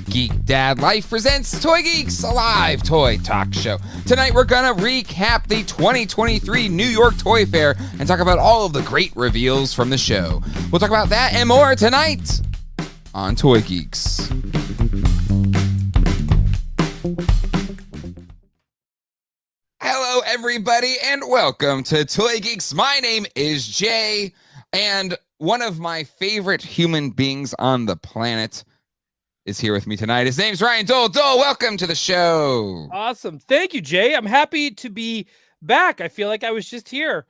Geek Dad Life presents Toy Geeks, a live toy talk show. Tonight we're gonna recap the 2023 New York Toy Fair and talk about all of the great reveals from the show. We'll talk about that and more tonight on Toy Geeks. Hello everybody and welcome to Toy Geeks. My name is Jay, and one of my favorite human beings on the planet is here with me tonight. His name's Ryan Doell. Doell, welcome to the show. Awesome. Thank you, Jay. I'm happy to be back. I feel like I was just here,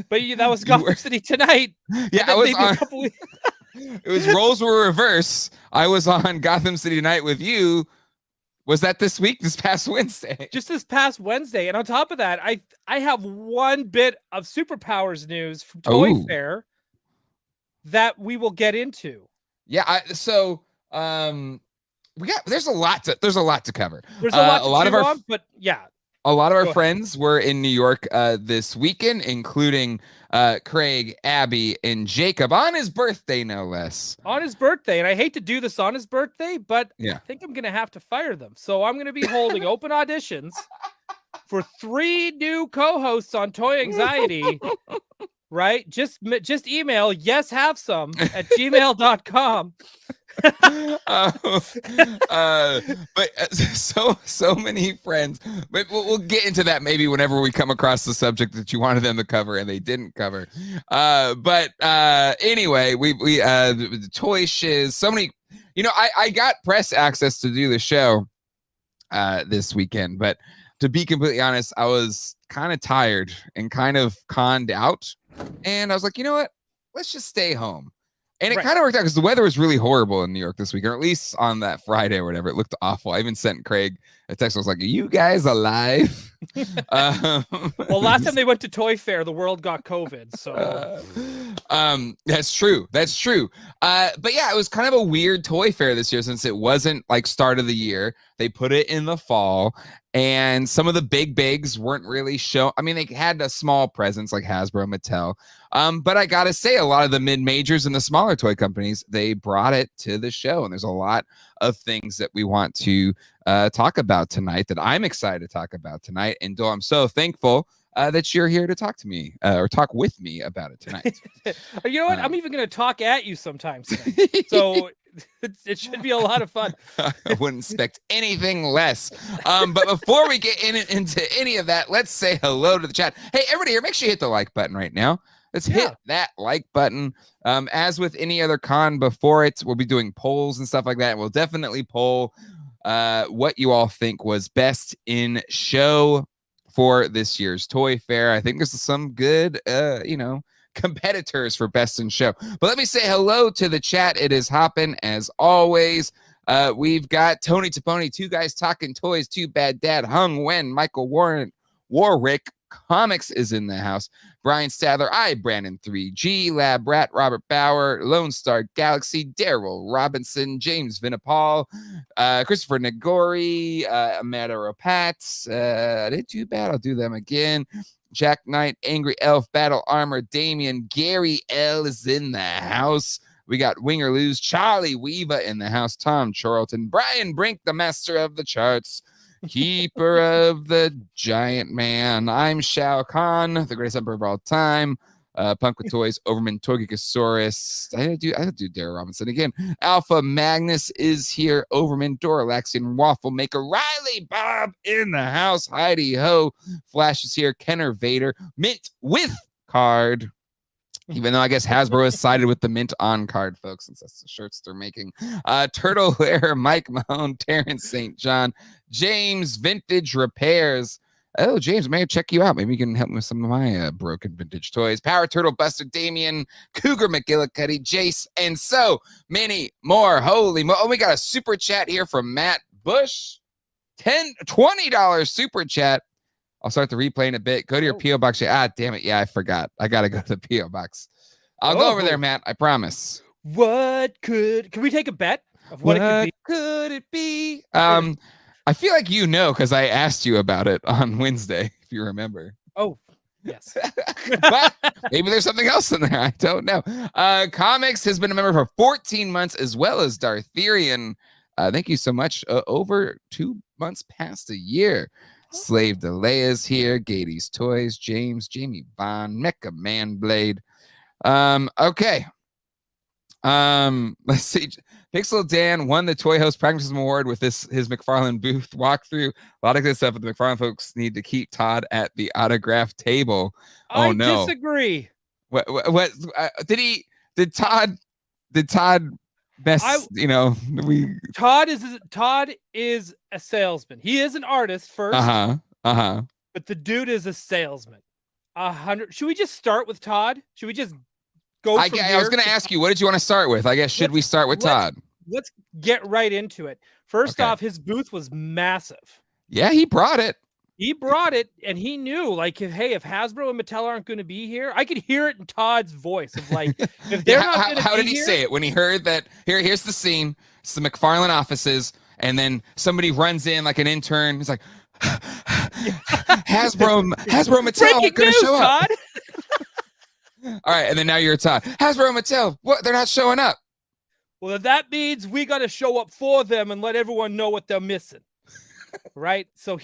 but that was Gotham City tonight. Yeah, I was on. It was roles were reverse. I was on Gotham City Tonight with you. Was that this past Wednesday? Just this past Wednesday. And on top of that, I have one bit of superpowers news from Toy Fair that we will get into. Yeah, there's a lot to cover. There's a lot of our but yeah. A lot of our friends were in New York this weekend, including Craig, Abby, and Jacob on his birthday, no less. On his birthday, and I hate to do this on his birthday, but yeah. I think I'm going to have to fire them. So I'm going to be holding open auditions for 3 new co-hosts on Toy Anxiety. Right? Just email yeshavesome@gmail.com. But so many friends. But we'll get into that maybe whenever we come across the subject that you wanted them to cover and they didn't cover. But anyway, we the toy shiz. So many. I got press access to do the show this weekend, but to be completely honest, I was kind of tired and kind of conned out, and I was like, you know what? Let's just stay home. And it kind of worked out because the weather was really horrible in New York this week, or at least on that Friday or whatever. It looked awful. I even sent Craig a text. I was like, are you guys alive? Well, last time they went to Toy Fair, the world got COVID. So that's true. That's true. But yeah, it was kind of a weird Toy Fair this year since it wasn't like start of the year. They put it in the fall, and some of the big bigs weren't really shown. I mean, they had a small presence like Hasbro, Mattel. But I gotta say, a lot of the mid-majors and the smaller toy companies, they brought it to the show, and there's a lot of things that we want to talk about tonight that I'm excited to talk about tonight. And Doell, I'm so thankful that you're here to talk to me or talk with me about it tonight. You know what? I'm even going to talk at you sometimes. So it should be a lot of fun. I wouldn't expect anything less. But before we get into any of that, let's say hello to the chat. Hey, everybody here, make sure you hit the like button right now. Let's hit that like button. As with any other con before it, we'll be doing polls and stuff like that. And we'll definitely poll what you all think was best in show for this year's Toy Fair. I think there's some good, competitors for best in show. But let me say hello to the chat. It is hopping as always. We've got Tony Taponi, Two Guys Talking Toys, Too Bad Dad, Hung Wen, Michael Warwick, Comics is in the house. Brian Stadler, Brandon 3G, Lab Rat, Robert Bauer, Lone Star Galaxy, Daryl Robinson, James Vinapal, Christopher Nagori, Amanda Ropats. I did too bad. I'll do them again. Jack Knight, Angry Elf, Battle Armor, Damien, Gary L is in the house. We got Winger Lose, Charlie Weaver in the house, Tom Charlton, Brian Brink, the master of the charts, keeper of the giant man. I'm Shao Kahn, the greatest emperor of all time. Punk with Toys, Overman, Togekisaurus. I do Daryl Robinson again. Alpha Magnus is here. Overman, Doralaxian, Waffle Maker, Riley Bob in the house. Heidi Ho, Flash is here. Kenner Vader, Mint with card. Even though I guess Hasbro has sided with the Mint on card, folks, since that's the shirts they're making. Turtle Lair, Mike Mahone, Terrence St. John, James Vintage Repairs. Oh, James, may I check you out? Maybe you can help me with some of my broken vintage toys. Power Turtle Buster, Damien, Cougar McGillicuddy, Jace, and so many more. Holy mo! We got a super chat here from Matt Bush. $20 super chat. I'll start the replay in a bit. Go to your P.O. box. Damn it. Yeah, I forgot. I got to go to the P.O. box. I'll go over there, Matt. I promise. Can we take a bet of what it could be? I feel like because I asked you about it on Wednesday, if you remember. Oh, Yes. But maybe there's something else in there. I don't know. Comics has been a member for 14 months, as well as Dartherian. Thank you so much. Over 2 months past a year. Slave Delayas here. Gady's Toys. James. Jamie Bond. Mecha Man Blade. Okay. Let's see. Pixel Dan won the Toy Host Pragmatism Award with his McFarlane booth walkthrough. A lot of good stuff, but the McFarlane folks need to keep Todd at the autograph table. Oh no! I disagree. What did Todd best? Todd is a salesman. He is an artist first. But the dude is a salesman. 100. Should we just start with Todd? Should we just go? I was going to ask you, what did you want to start with? I guess should we start with Todd? Let's get right into it. First off, his booth was massive. Yeah, he brought it. He brought it, and he knew, like, if Hasbro and Mattel aren't going to be here, I could hear it in Todd's voice of like, if they're not going to be here. How did he say it when he heard that? Here's the scene. It's the McFarlane offices, and then somebody runs in like an intern. He's like, Hasbro, Mattel are going to show up. All right, and then now you're Todd. Hasbro and Mattel, what? They're not showing up. Well, that means we got to show up for them and let everyone know what they're missing. Right? So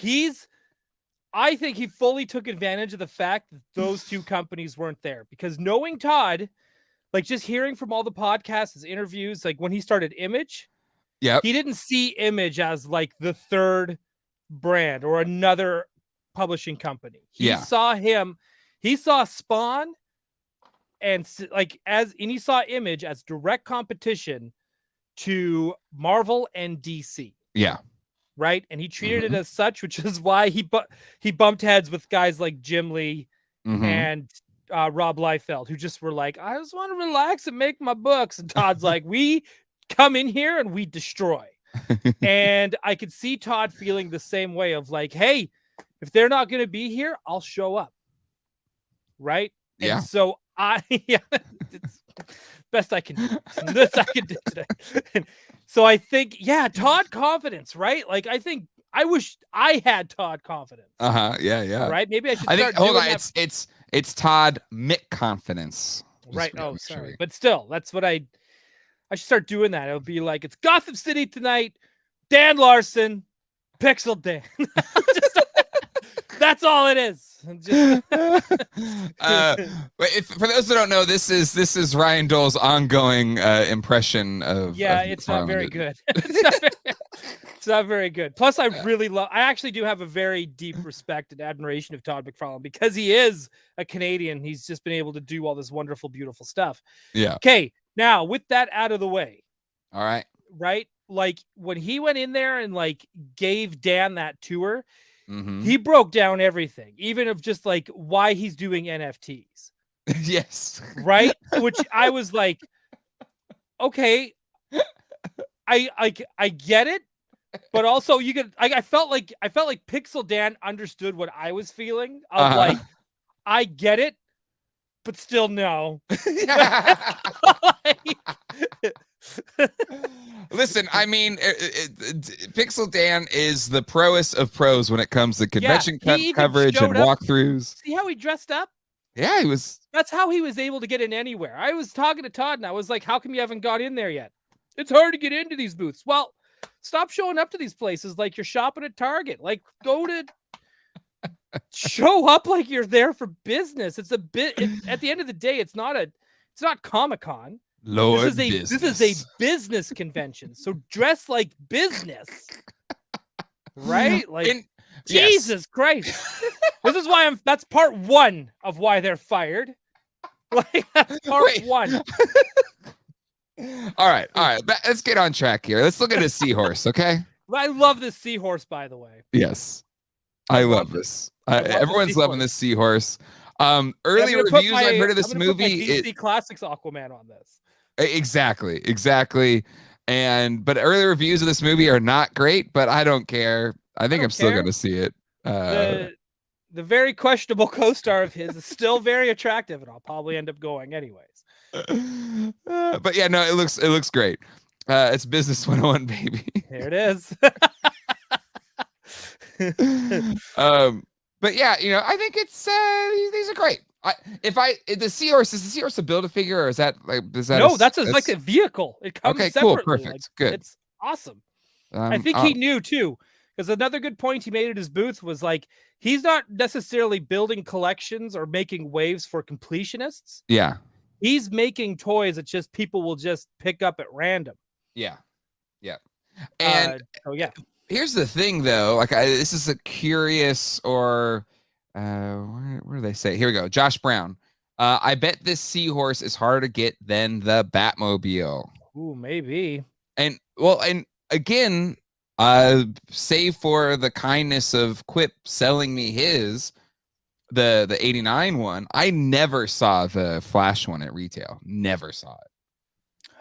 I think he fully took advantage of the fact that those two companies weren't there, because knowing Todd, like just hearing from all the podcasts, his interviews, like when he started Image, he didn't see Image as like the third brand or another publishing company. He saw Spawn and he saw Image as direct competition to Marvel and DC. Yeah. Right. And he treated it as such, which is why he bumped heads with guys like Jim Lee and Rob Liefeld, who just were like, I just want to relax and make my books. And Todd's like, we come in here and we destroy. And I could see Todd feeling the same way of like, hey, if they're not going to be here, I'll show up. Right. Yeah. And so it's best I can do. This I can do today. So I think, Todd confidence, right? Like I wish I had Todd confidence. Yeah. Right? Maybe I should hold on, it's Todd Mick confidence. Right. Oh, sorry. But still, that's what I should start doing that. It would be like, it's Gotham City tonight, Dan Larson, Pixel Dan. That's all it is. But for those who don't know, this is Ryan Doell's ongoing impression of. Yeah, it's not very good. It's not very good. Plus, I actually do have a very deep respect and admiration of Todd McFarlane, because he is a Canadian. He's just been able to do all this wonderful, beautiful stuff. Yeah. Okay. Now, with that out of the way. All right. Right. Like when he went in there and like gave Dan that tour, he broke down everything, even of just like why he's doing NFTs. Yes. Right. Which I was like, okay, I get it. But also you could, I felt like Pixel Dan understood what I was feeling of like, I get it, but still no. Listen, I mean, Pixel Dan is the proest of pros when it comes to convention coverage and walkthroughs. See how he dressed up? Yeah, he was. That's how he was able to get in anywhere. I was talking to Todd and I was like, how come you haven't got in there yet? It's hard to get into these booths. Well, stop showing up to these places like you're shopping at Target. Like, show up like you're there for business. It's a bit. At the end of the day, it's not Comic-Con. This is a business convention. So dress like business. Right? Like Jesus Christ. This is why that's part one of why they're fired. Like that's part one. All right. Let's get on track here. Let's look at a seahorse, okay? I love this seahorse, by the way. Yes. I love this. Everyone's loving this seahorse. Early reviews I've heard of this movie. DC Classics Aquaman on this. Exactly. But early reviews of this movie are not great, but I don't care. I think I'm still going to see it. The very questionable co-star of his is still very attractive, and I'll probably end up going anyways. But yeah, no, it looks great. It's Business 101, baby. There it is. But yeah, I think it's these are great. The Seahorse, is the Seahorse a Build-A-Figure, or is that No, that's like a vehicle. It comes okay, cool, separately. perfect, Like, good. it's awesome. I think he knew too, because another good point he made at his booth was like, he's not necessarily building collections or making waves for completionists. Yeah. He's making toys that just people will just pick up at random. Yeah. Yeah. And yeah. Here's the thing, though. Like, this is a curious, or where do they say? Here we go. Josh Brown. I bet this Seahorse is harder to get than the Batmobile. Ooh, maybe. And again, save for the kindness of Quip selling me the 89 one, I never saw the Flash one at retail. Never saw it.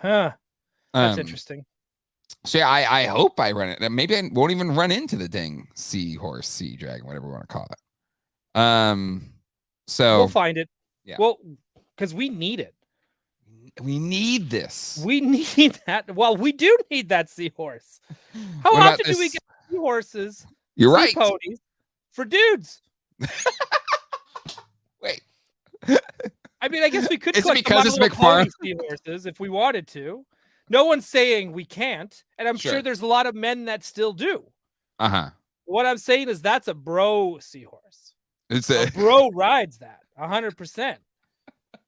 Huh. That's interesting. So yeah, I hope I run it. Maybe I won't even run into the dang Seahorse, Sea Dragon, whatever we want to call it. So we'll find it. Yeah. Well, because we need it. We need this. We need that. Well, we do need that Seahorse. How often do we get seahorses? You're right. Ponies for dudes. Wait. I mean, I guess we could. Is it because it's McFarlane seahorses if we wanted to? No one's saying we can't, and I'm sure there's a lot of men that still do. What I'm saying is that's a bro seahorse. It's a bro rides that 100%.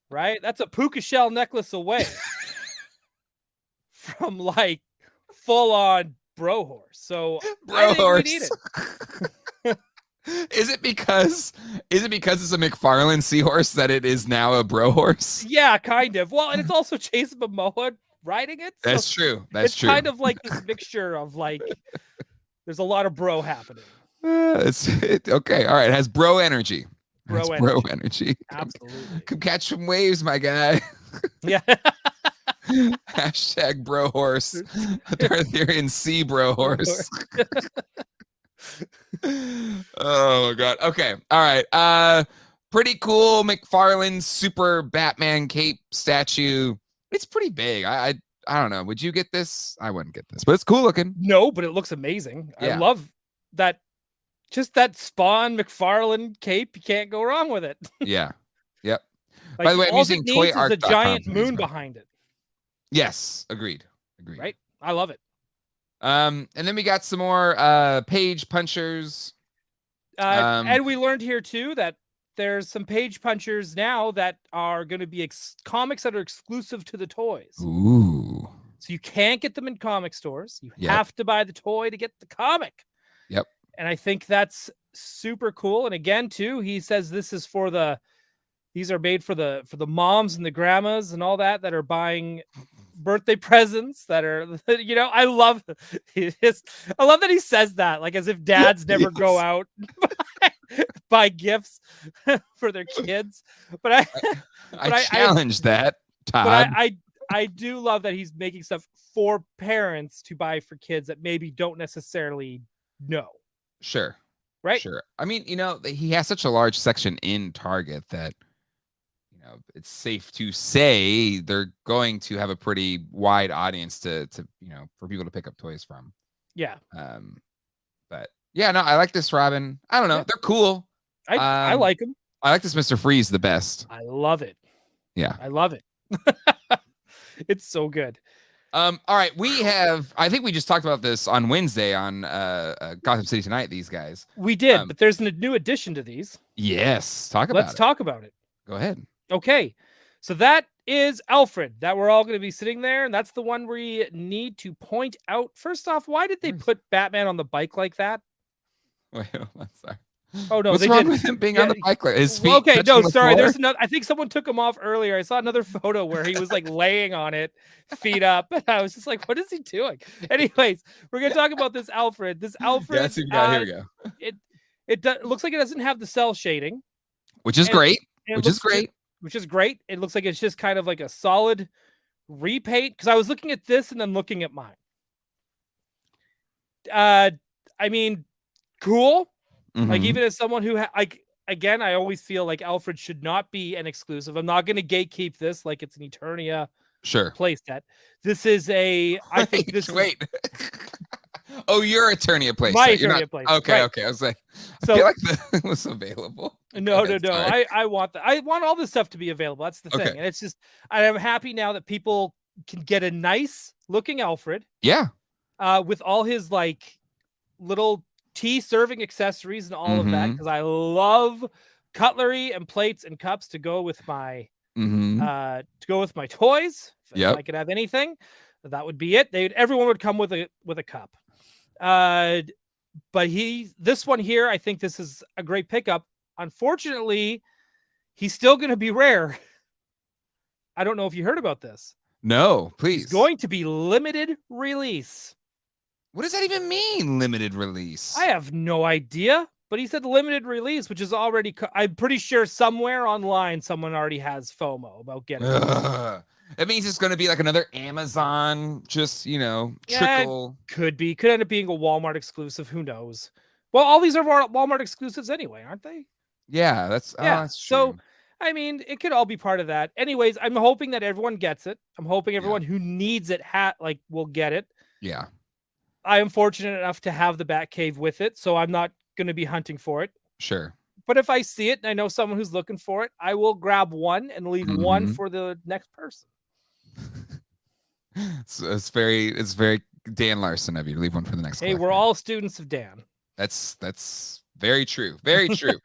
Right? That's a puka shell necklace away from like full on bro horse. So bro horse. We need it. Is it because it's a McFarlane Seahorse that it is now a bro horse? Yeah, kind of. Well, and it's also Jason Momoa riding it. So that's true. That's true. It's kind of like this mixture of like, there's a lot of bro happening. Okay. All right. It has bro energy. Bro energy. Absolutely. Come catch some waves, my guy. Yeah. Hashtag bro horse. Arthurian sea bro horse. Oh my god. Okay. All right. Pretty cool McFarlane super Batman cape statue. It's pretty big. I don't know. Would you get this? I wouldn't get this, but it's cool looking. No, but it looks amazing. Yeah. I love that. Just that Spawn McFarlane cape. You can't go wrong with it. Yeah. Yep. Like, by the way, I'm using toyarc.com. The giant moon behind it. Yes. Agreed. Right. I love it. And then we got some more page punchers. And we learned here too that there's some page punchers now that are going to be comics that are exclusive to the toys. Ooh. So you can't get them in comic stores. You have to buy the toy to get the comic. Yep. And I think that's super cool. And again, too, he says this is these are made for the moms and the grandmas and all that are buying birthday presents that are, I love that he says that, like as if dads never go out buy gifts for their kids. But I challenge that, Todd. But I do love that he's making stuff for parents to buy for kids that maybe don't necessarily know. Sure. Right. Sure. I mean, he has such a large section in Target that, it's safe to say they're going to have a pretty wide audience to for people to pick up toys from. Yeah. But yeah, no, I like this Robin. I don't know. Yeah. They're cool. I like them. I like this Mr. Freeze the best. I love it. Yeah. I love it. It's so good. All right, I think we just talked about this on Wednesday on Gotham City Tonight, these guys. We did, but there's a new addition to these. Yes, let's talk about it. Go ahead. Okay, so that is Alfred that we're all going to be sitting there, and that's the one we need to point out. First off, why did they put Batman on the bike like that? Wait, I'm sorry. Oh no, what's wrong with him being on the bike? His feet. Okay, no, sorry. There's another. I think someone took him off earlier. I saw another photo where he was like laying on it, feet up, and I was just like, "What is he doing?" Anyways, we're gonna talk about this Alfred. This Alfred. Here we go. It looks like it doesn't have the cell shading, which is great. Which is great. It looks like it's just kind of like a solid repaint. Because I was looking at this and then looking at mine. I mean, cool. Mm-hmm. Like, even as someone who again, I always feel like Alfred should not be an exclusive. I'm not going to gatekeep this like it's an Eternia playset. This is I think this wait. Oh, you're attorney at place. My You're attorney not, at place. okay, Right. okay. I was like, So I feel like that was available. no. Sorry. I want that. I want all this stuff to be available. That's the thing. Okay. And it's just I'm happy now that people can get a nice looking Alfred. Yeah. With all his like little tea serving accessories and all of that, because I love cutlery and plates and cups to go with my toys. If I could have anything, that would be it. Everyone would come with a cup. But this one here, I think this is a great pickup. Unfortunately, he's still going to be rare. I don't know if you heard about this. No, please. It's going to be limited release. What does that even mean, limited release? I have no idea, but he said limited release, which is already, I'm pretty sure somewhere online someone already has FOMO about getting it. It means it's going to be like another Amazon, just, trickle. Could end up being a Walmart exclusive. Who knows? Well, all these are Walmart exclusives anyway, aren't they? Yeah, that's true. So, I mean, it could all be part of that. Anyways, I'm hoping that everyone gets it. I'm hoping everyone who needs it will get it. Yeah. I am fortunate enough to have the Batcave with it, so I'm not going to be hunting for it. Sure. But if I see it and I know someone who's looking for it, I will grab one and leave one for the next person. So it's very Dan Larson of you to leave one for the next. Hey, we're all students of Dan. That's very true. Very true.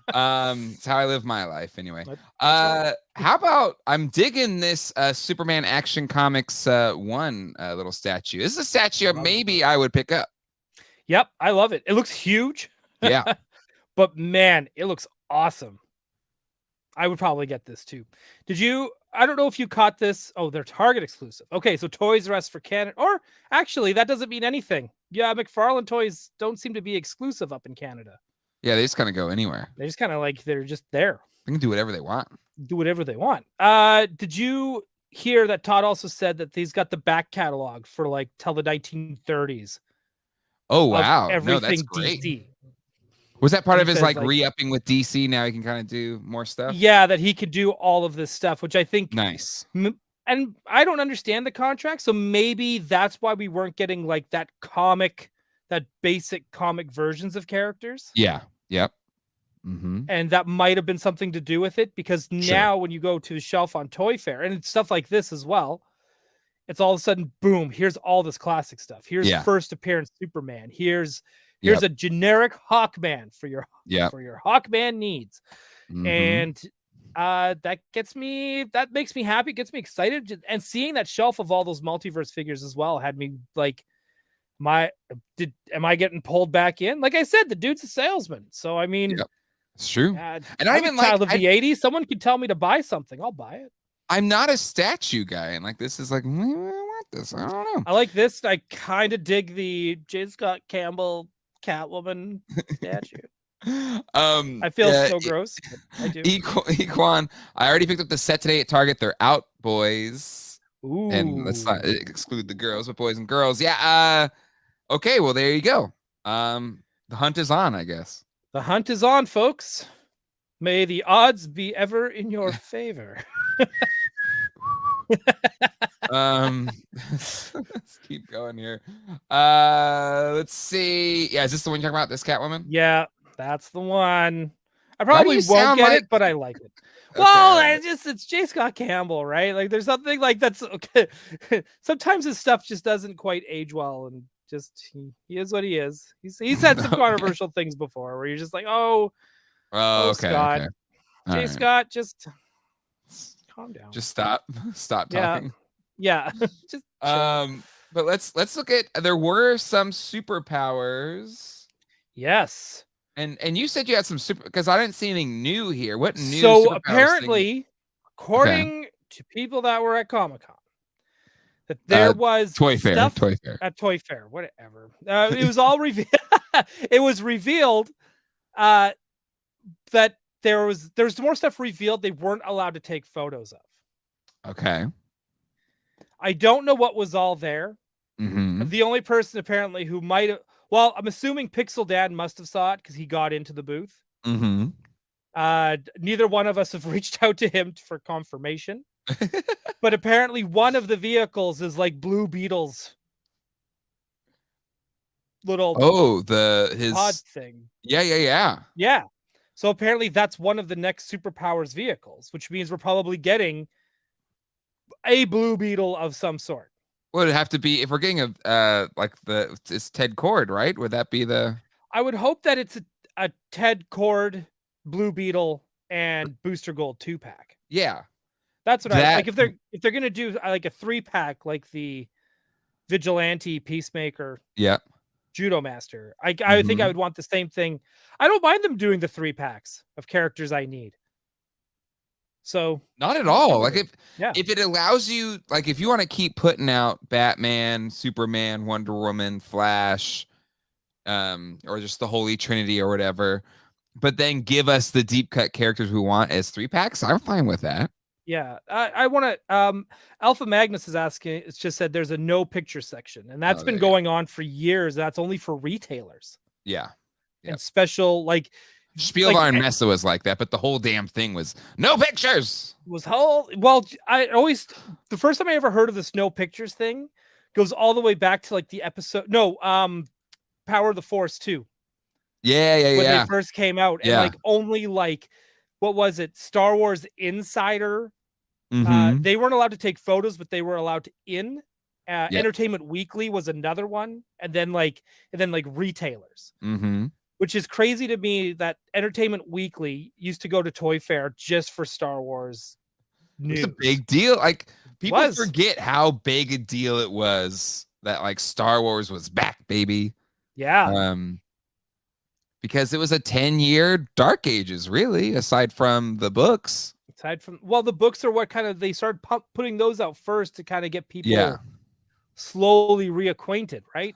It's how I live my life anyway. How about I'm digging this Superman Action Comics one little statue. This is a statue maybe I would pick up. Yep, I love it. It looks huge. Yeah. But man, it looks awesome. I would probably get this too. I don't know if you caught this. Oh, they're Target exclusive. Okay, so Toys R Us for Canada. Or actually, that doesn't mean anything. Yeah, McFarlane Toys don't seem to be exclusive up in Canada. Yeah, they just kind of go anywhere. They just kind of they're just there. They can do whatever they want. Did you hear that Todd also said that he's got the back catalog for till the 1930s? Oh, wow. Everything that's great. DC. Was that part of his re-upping with DC? Now he can kind of do more stuff? Yeah, that he could do all of this stuff, which I think nice. And I don't understand the contract, so maybe that's why we weren't getting that basic comic versions of characters. Yeah. Yep. Mm-hmm. And that might have been something to do with it, because now when you go to the shelf on Toy Fair, and it's stuff like this as well, it's all of a sudden, boom, here's all this classic stuff. Here's first appearance Superman. Here's a generic Hawkman for your Hawkman needs. Mm-hmm. And that makes me happy, gets me excited. And seeing that shelf of all those multiverse figures as well had me like, am I getting pulled back in? Like I said, the dude's a salesman. So I mean, it's true. And I'm a child of the 80s. Someone could tell me to buy something, I'll buy it. I'm not a statue guy, and this is I want this. I don't know. I like this. I kind of dig the J. Scott Campbell Catwoman statue. I feel so gross. I do. Equan, I already picked up the set today at Target. They're out, boys. Ooh. And let's not exclude the girls, but boys and girls. Yeah. Okay. Well, there you go. The hunt is on, I guess. The hunt is on, folks. May the odds be ever in your favor. Let's keep going here. Let's see. Yeah, is this the one you're talking about? This Catwoman? Yeah, that's the one. I probably won't get it, but I like it. Well, it's J. Scott Campbell, right? There's something that's okay. Sometimes his stuff just doesn't quite age well, and just he is what he is. He's had some controversial things before where you're just like, okay, Scott. Okay. Scott, just calm down. Just stop talking. Yeah. Just but let's look at, there were some superpowers. Yes. And you said you had some because I didn't see anything new here. What new? So apparently, according to people that were at Comic-Con, that there was Toy Fair at Toy Fair, whatever. It was all revealed. It was revealed that there's more stuff revealed they weren't allowed to take photos of. Okay. I don't know what was all there. Mm-hmm. The only person apparently who might have, well, I'm assuming Pixel Dad must have saw it because he got into the booth. Mm-hmm. Neither one of us have reached out to him for confirmation. But apparently one of the vehicles is like Blue Beetle's little his pod thing. Yeah. So apparently that's one of the next superpowers vehicles, which means we're probably getting a Blue Beetle of some sort. Would it have to be, if we're getting it's Ted Cord, right? Would that be the? I would hope that it's a Ted Cord, Blue Beetle, and Booster Gold 2-pack. Yeah, that's what I like. If they're gonna do like a 3-pack, like the Vigilante, Peacemaker, Judo Master, I think I would want the same thing. I don't mind them doing the 3-packs of characters I need. So not at all. Like if it allows you, like if you want to keep putting out Batman, Superman, Wonder Woman, Flash, or just the Holy Trinity or whatever, but then give us the deep cut characters we want as 3-packs, I'm fine with that. Yeah, I want to. Alpha Magnus is asking. It's just said there's a no picture section, and that's been going on for years. That's only for retailers. Yeah, and special like. Spielbar and Mesa was like that, but the whole damn thing was no pictures. Well, the first time I ever heard of this no pictures thing goes all the way back to like the episode. Power of the Force 2. Yeah. When they first came out, and like only like what was it? Star Wars Insider. They weren't allowed to take photos, but they were allowed to Entertainment Weekly was another one, and then retailers. Which is crazy to me that Entertainment Weekly used to go to Toy Fair just for Star Wars news. It's a big deal. Like people forget how big a deal it was that like Star Wars was back, baby. Yeah. Because it was a 10-year Dark Ages, really, aside from the books. The books are what kind of they started putting those out first to kind of get people slowly reacquainted, right?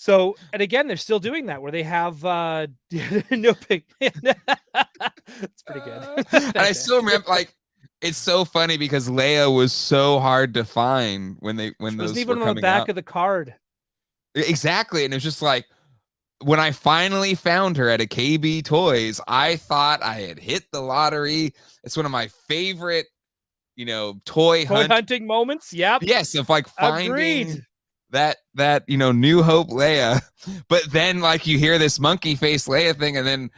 So, and again, they're still doing that where they have no pic. It's pretty good. And I still remember, like, it's so funny because Leia was so hard to find when those wasn't even on the back of the card. Exactly, and it was just like when I finally found her at a KB Toys, I thought I had hit the lottery. It's one of my favorite, toy hunting moments. Yep. Yes, of like finding. That New Hope Leia, but then like you hear this monkey face Leia thing, and then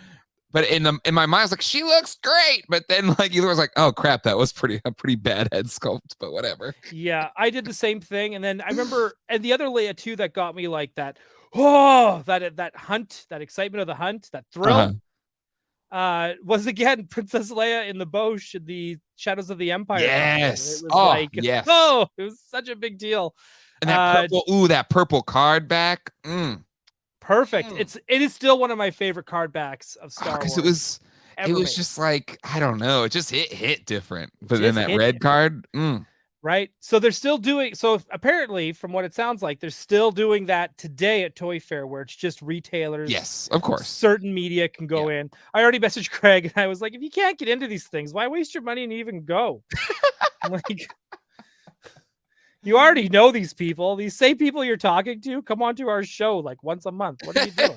but in my mind I was like, she looks great, but then like you was like, oh crap, that was a pretty bad head sculpt, but whatever. Yeah, I did the same thing, and then I remember, and the other Leia too that got me like that. Oh, that hunt, that excitement of the hunt, that thrill. Was again Princess Leia in the Bosch in the Shadows of the Empire. Yes. It was it was such a big deal. And that purple card back. Perfect. It is still one of my favorite card backs of Star Wars. It was just like, I don't know, it just hit different. But then that red card, right? So they're still doing. So apparently, from what it sounds like, they're still doing that today at Toy Fair, where it's just retailers. Yes, of course. Certain media can go in. I already messaged Craig, and I was like, if you can't get into these things, why waste your money and even go? Like. You already know these people. These same people you're talking to come on to our show like once a month. What are you doing?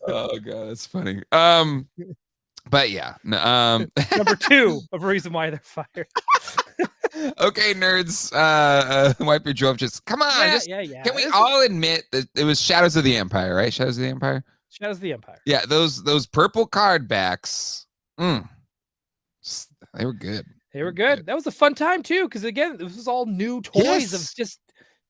Oh god, that's funny. But yeah. Number 2 of reason why they're fired. Okay, nerds. Wipe your jaw. Just come on. Can we all admit that it was Shadows of the Empire, right? Shadows of the Empire. Shadows of the Empire. Yeah, those purple card backs. They were good. They were good. That was a fun time too, because again, this was all new toys of just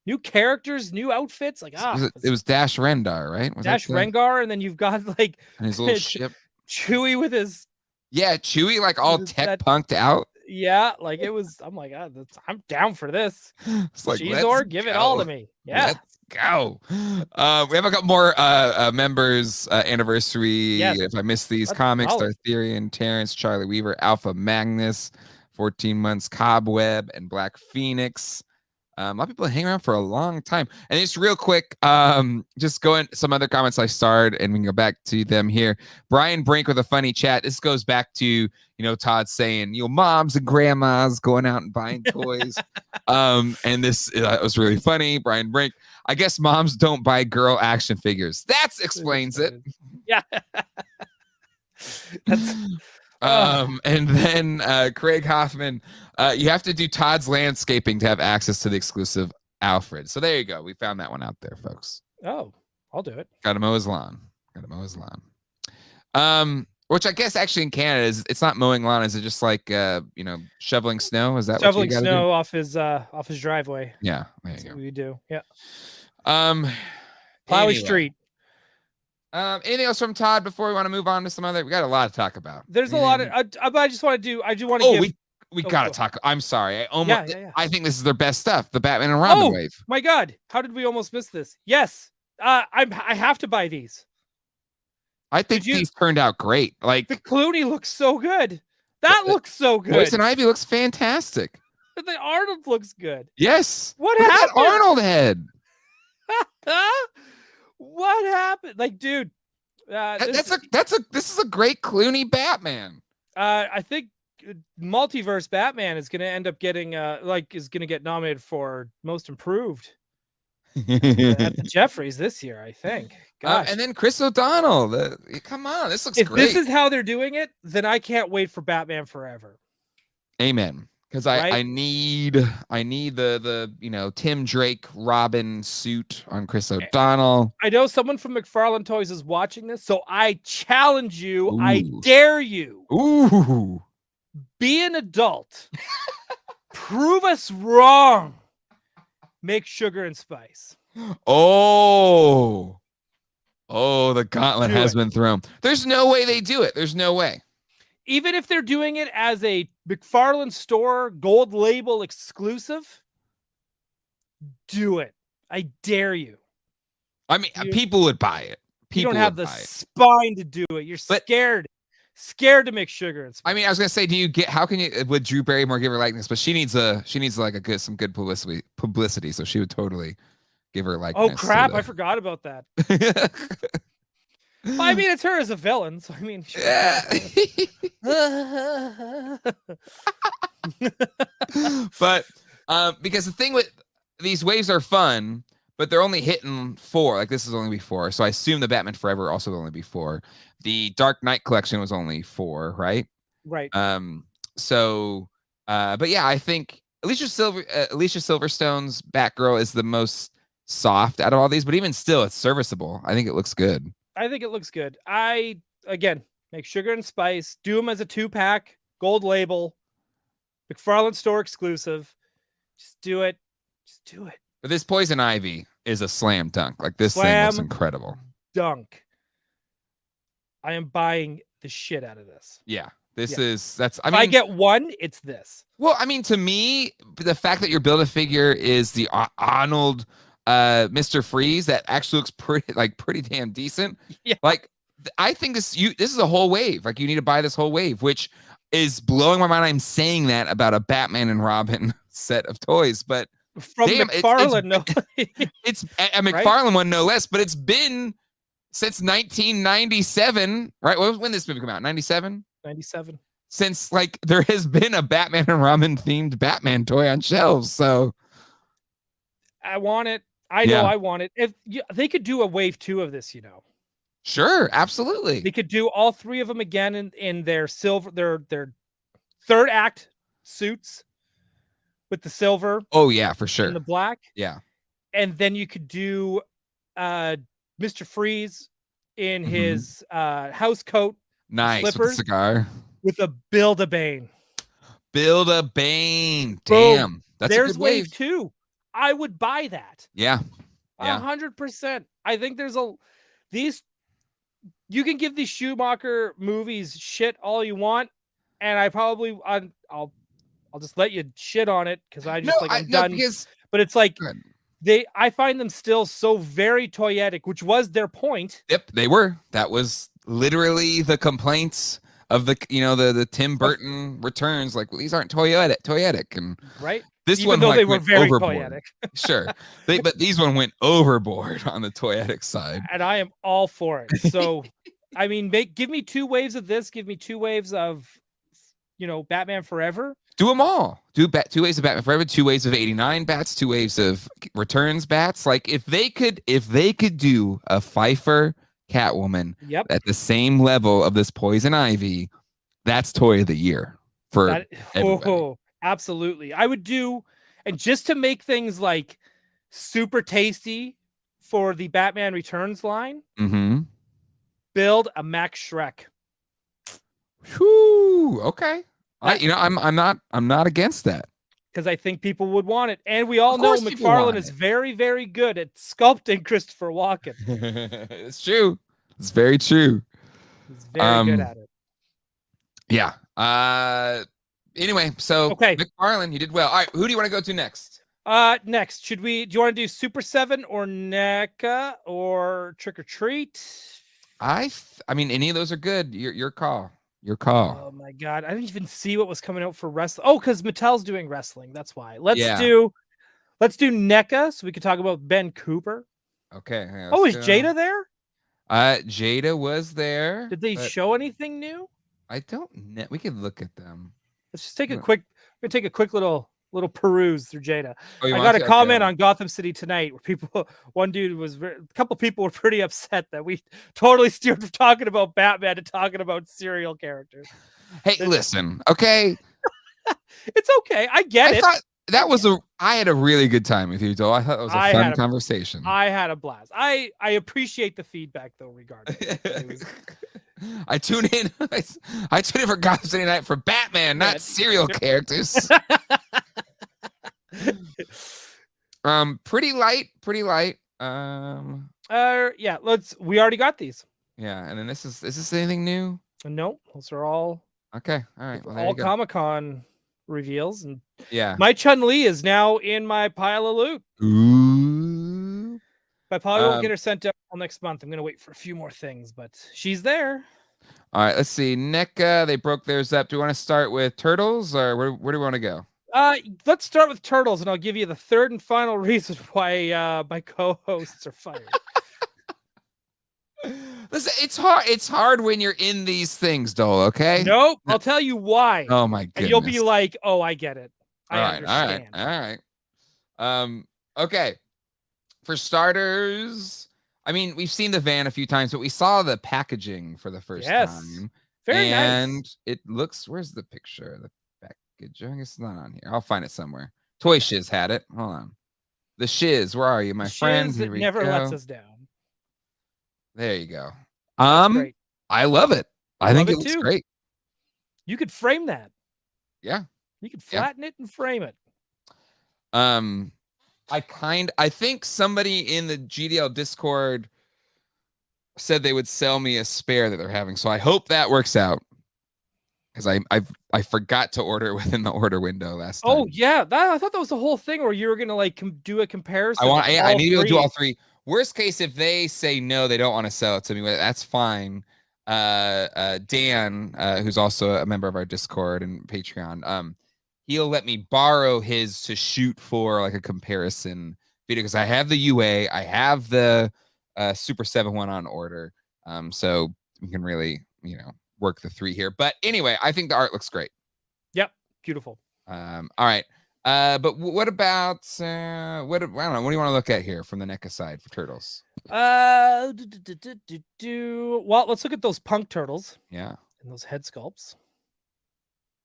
new characters, new outfits. Like it was Dash Rendar, right? Dash Rengar, and then you've got like and his little ship. Chewie with his Chewie like all tech punked out. Yeah, like it was. I'm like, I'm down for this. It's like, Cheezor, give it all to me. Yeah. Let's go. We have a couple more members anniversary. Yes. If I missed these comics, Arthurian, Terrence, Charlie Weaver, Alpha Magnus, 14 months, Cobweb, and Black Phoenix. A lot of people hang around for a long time. And just real quick, just going some other comments I starred, and we can go back to them here. Brian Brink with a funny chat. This goes back to, Todd saying, moms and grandmas going out and buying toys. And this was really funny. Brian Brink, I guess moms don't buy girl action figures. That explains it. Yeah. That's... And then Craig Hoffman, you have to do Todd's landscaping to have access to the exclusive Alfred. So there you go. We found that one out there, folks. Oh, I'll do it. Got to mow his lawn. Which I guess actually in Canada it's not mowing lawn. Is it just like shoveling snow? Is that shoveling what you snow do? off his driveway? Yeah, That's what we do. Yeah. Plowy Street. Anything else from Todd before we want to move on to some other? We got a lot to talk about. There's a lot of. I just want to do. I do want to give. We gotta talk. I'm sorry. I think this is their best stuff. The Batman and Robin wave. My God, how did we almost miss this? Yes, I have to buy these. I think these turned out great. Like the Clooney looks so good. That looks so good. Poison Ivy looks fantastic. The Arnold looks good. Yes. What happened? Arnold head. What happened? Like, dude, this is a great Clooney Batman. I think Multiverse Batman is going to end up getting is going to get nominated for Most Improved at the Jeffries this year, I think. Gosh. And then Chris O'Donnell. Come on, this looks great. If this is how they're doing it, then I can't wait for Batman Forever. Amen. Because I need the Tim Drake Robin suit on Chris O'Donnell. I know someone from McFarlane Toys is watching this, so I challenge you. Ooh. I dare you. Ooh. Be an adult. Prove us wrong. Make Sugar and Spice. Oh, the gauntlet has been thrown. There's no way they do it. There's no way. Even if they're doing it as a McFarlane store gold label exclusive, do it. I dare you. I mean, people would buy it. You don't have the spine to do it. You're scared to make Sugar and Spice. I mean, I was gonna say, how can you would Drew Barrymore give her likeness? But she needs like some good publicity. So she would totally give her likeness. Oh crap! I forgot about that. Well, I mean, it's her as a villain, so I mean, yeah. But because the thing with these waves are fun, but they're only hitting 4. Like this is only be 4, so I assume the Batman Forever also will only be 4. The Dark Knight collection was only 4, right? Right. So, but yeah, I think Alicia Silverstone's Batgirl is the most soft out of all these, but even still, it's serviceable. I think it looks good. I think it looks good. Again, make Sugar and Spice, do them as a 2-pack, gold label, McFarlane store exclusive. Just do it. But this Poison Ivy is a slam dunk. Like this thing is incredible. Dunk. I am buying the shit out of this. Yeah. If I get one, it's this. Well, I mean, to me, the fact that your Build-A-Figure is the Arnold Mr. Freeze that actually looks pretty damn decent. Yeah. Like I think this is a whole wave. Like you need to buy this whole wave, which is blowing my mind. I'm saying that about a Batman and Robin set of toys, but from McFarlane, it's a McFarlane one no less, but it's been since 1997, right? When did this movie come out? 97? 97. Since like there has been a Batman and Robin themed Batman toy on shelves, so I want it. I know I want it. If they could do a wave 2 of this, Sure, absolutely. They could do all 3 of them again in their silver, their third act suits with the silver. Oh yeah, for sure. And the black. Yeah. And then you could do Mr. Freeze in his house coat. Nice. Slippers, with the cigar. With a Build-A-Bane. Build-A-Bane. Damn. There's wave 2. I would buy that. Yeah. 100%. I think you can give these Schumacher movies shit all you want, and I'll just let you shit on it because I'm done. But it's like I find them still so very toyetic, which was their point. Yep, they were. That was literally the complaints of the Tim Burton returns. Like, well, these aren't toyetic, and right. This Even one though they were went very overboard. toyetic. Sure. But these one went overboard on the toyetic side. And I am all for it. So, I mean, give me 2 waves of this. Give me 2 waves of, Batman Forever. Do them all. Do 2 waves of Batman Forever, 2 waves of 89 bats, 2 waves of Returns bats. Like if they could do a Pfeiffer Catwoman at the same level of this Poison Ivy, that's toy of the year for everybody. Absolutely. I would do, and just to make things like super tasty for the Batman Returns line. Mm-hmm. Build a Max Shrek. Whew, okay. I'm not against that. Because I think people would want it. And we all Of know course people McFarlane want is it. very, very good at sculpting Christopher Walken. It's true. It's very true. He's very good at it. Yeah. Anyway, so okay. McFarlane, you did well. All right, who do you want to go to next? Next, do you want to do Super 7 or NECA or Trick or Treat? I mean, any of those are good. Your call. Your call. Oh my god, I didn't even see what was coming out for wrestling. Oh, because Mattel's doing wrestling. That's why. Let's do NECA so we can talk about Ben Cooper. Okay. Oh, is Jada there? Jada was there. Did they show anything new? I don't know. We could look at them. Let's just take a quick. We're gonna take a quick little peruse through Jada. Oh, I got a comment on Gotham City Tonight where one dude a couple people were pretty upset that we totally steered from talking about Batman to talking about serial characters. Hey, listen, okay? It's okay. I get it. I had a really good time with you, Doell. I thought it was a fun conversation. I had a blast. I appreciate the feedback though, regardless. I tune in. I tune in for Gotham City Night for Batman, not serial characters. Pretty light. Yeah, we already got these. Yeah, and then is this anything new? No, those are all okay. All right. Well, all Comic-Con reveals, and yeah, my Chun-Li is now in my pile of loot. Ooh. I probably won't get her sent out next month. I'm gonna wait for a few more things, but she's there. All right, let's see. NECA, they broke theirs up. Do you want to start with Turtles, or where do we want to go? Let's start with Turtles, and I'll give you the third and final reason why my co-hosts are fired. Listen, it's hard when you're in these things, Doell, okay? Nope, I'll tell you why. Oh my goodness. And you'll be like, oh, I get it. I understand. All right. Okay. For starters, I mean, we've seen the van a few times, but we saw the packaging for the first time. Very nice. And it looks, where's the picture of the package? I guess it's not on here. I'll find it somewhere. Toy Shiz had it. Hold on. The Shiz, where are you, my friend? Shiz never lets us down. There you go. Great. I love it. I think it looks great. You could frame that. Yeah. You could flatten it and frame it. I think somebody in the GDL Discord said they would sell me a spare that they're having, so I hope that works out. Because I forgot to order within the order window last time. Oh yeah, I thought that was the whole thing where you were gonna like do a comparison. I need to do all three. Worst case, if they say no, they don't want to sell it to me. That's fine. Dan, who's also a member of our Discord and Patreon, he'll let me borrow his to shoot for like a comparison video because I have the UA, I have the Super 7 one on order, so we can really work the three here. But anyway, I think the art looks great. Yep, beautiful. All right. But what about I don't know, what do you want to look at here from the NECA side for Turtles? Well, let's look at those Punk Turtles. Yeah. And those head sculpts.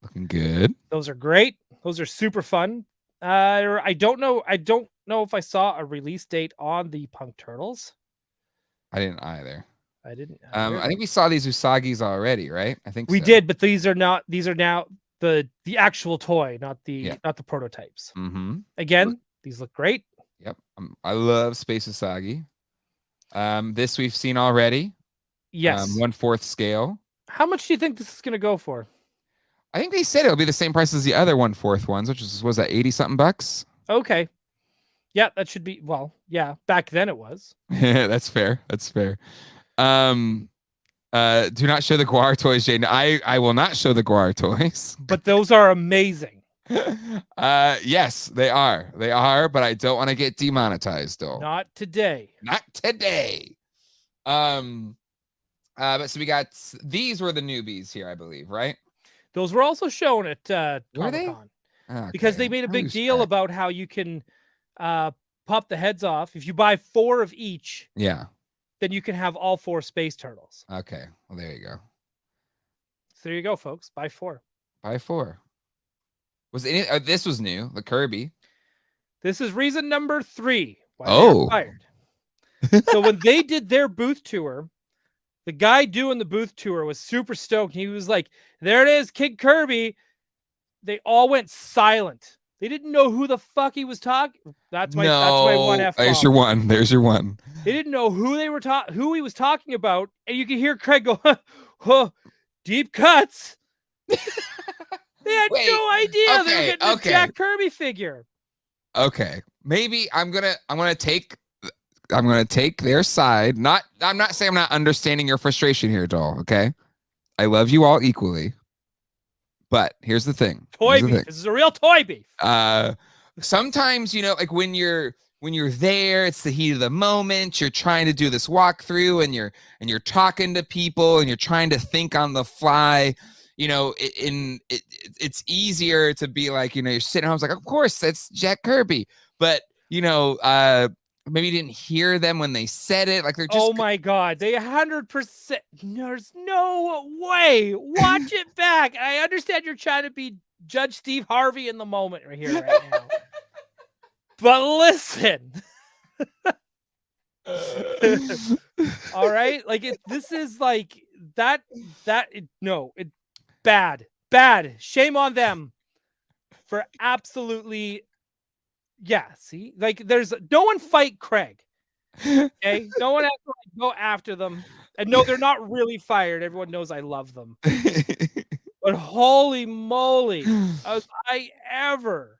Looking good. Those are great. Those are super fun. I don't know if I saw a release date on the Punk Turtles. I didn't either. I didn't. I think we saw these Usagis already, right? I think we did, but these are now the actual toy, not the prototypes. Mm-hmm. Again, these look great. Yep. I love Space Usagi. This we've seen already. Yes. 1/4 scale. How much do you think this is going to go for? I think they said it'll be the same price as the other 1/4 ones, which was that 80 something bucks. Okay. Yeah, that should be, well, yeah, back then it was. That's fair. Do not show the Guar toys, Jaden. I will not show the Guar toys. But those are amazing. Yes, they are. They are, but I don't want to get demonetized, though. Not today. Not today. But so we got, these were the newbies here, I believe, right? Those were also shown at Comic-Con. Okay. Because they made a big deal about how you can pop the heads off. If you buy 4 of each, then you can have all 4 Space Turtles. Okay. Well, there you go. So there you go, folks. Buy 4. Buy 4. Was any this was new, the Kirby. This is reason number 3 why they were Oh. fired. So when they did their booth tour, the guy doing the booth tour was super stoked. He was like, there it is, King Kirby. They all went silent. They didn't know who the fuck he was talking. That's my one F-bomb. There's your one. There's your one. They didn't know who who he was talking about, and you could hear Craig go, huh, deep cuts. They had no idea they were getting a Jack Kirby figure. Okay, maybe I'm gonna take their side. I'm not saying I'm not understanding your frustration here, Doell. Okay, I love you all equally, but here's the thing. Toy beef. This is a real toy beef. Sometimes, you know, like when you're there, it's the heat of the moment. You're trying to do this walkthrough, and you're talking to people, and you're trying to think on the fly. You know, it's easier to be like, you know, you're sitting home, it's like, of course, that's Jack Kirby. But, you know, maybe you didn't hear them when they said it. Like, they're just. Oh, my God. They 100%. There's no way. Watch it back. I understand you're trying to be Judge Steve Harvey in the moment right here, right now. But listen. All right? Like, this is like that. Bad. Shame on them for absolutely. Yeah, see, like there's no one fight Craig. Okay, no one has to like, go after them. And no, they're not really fired. Everyone knows I love them. But holy moly, was I ever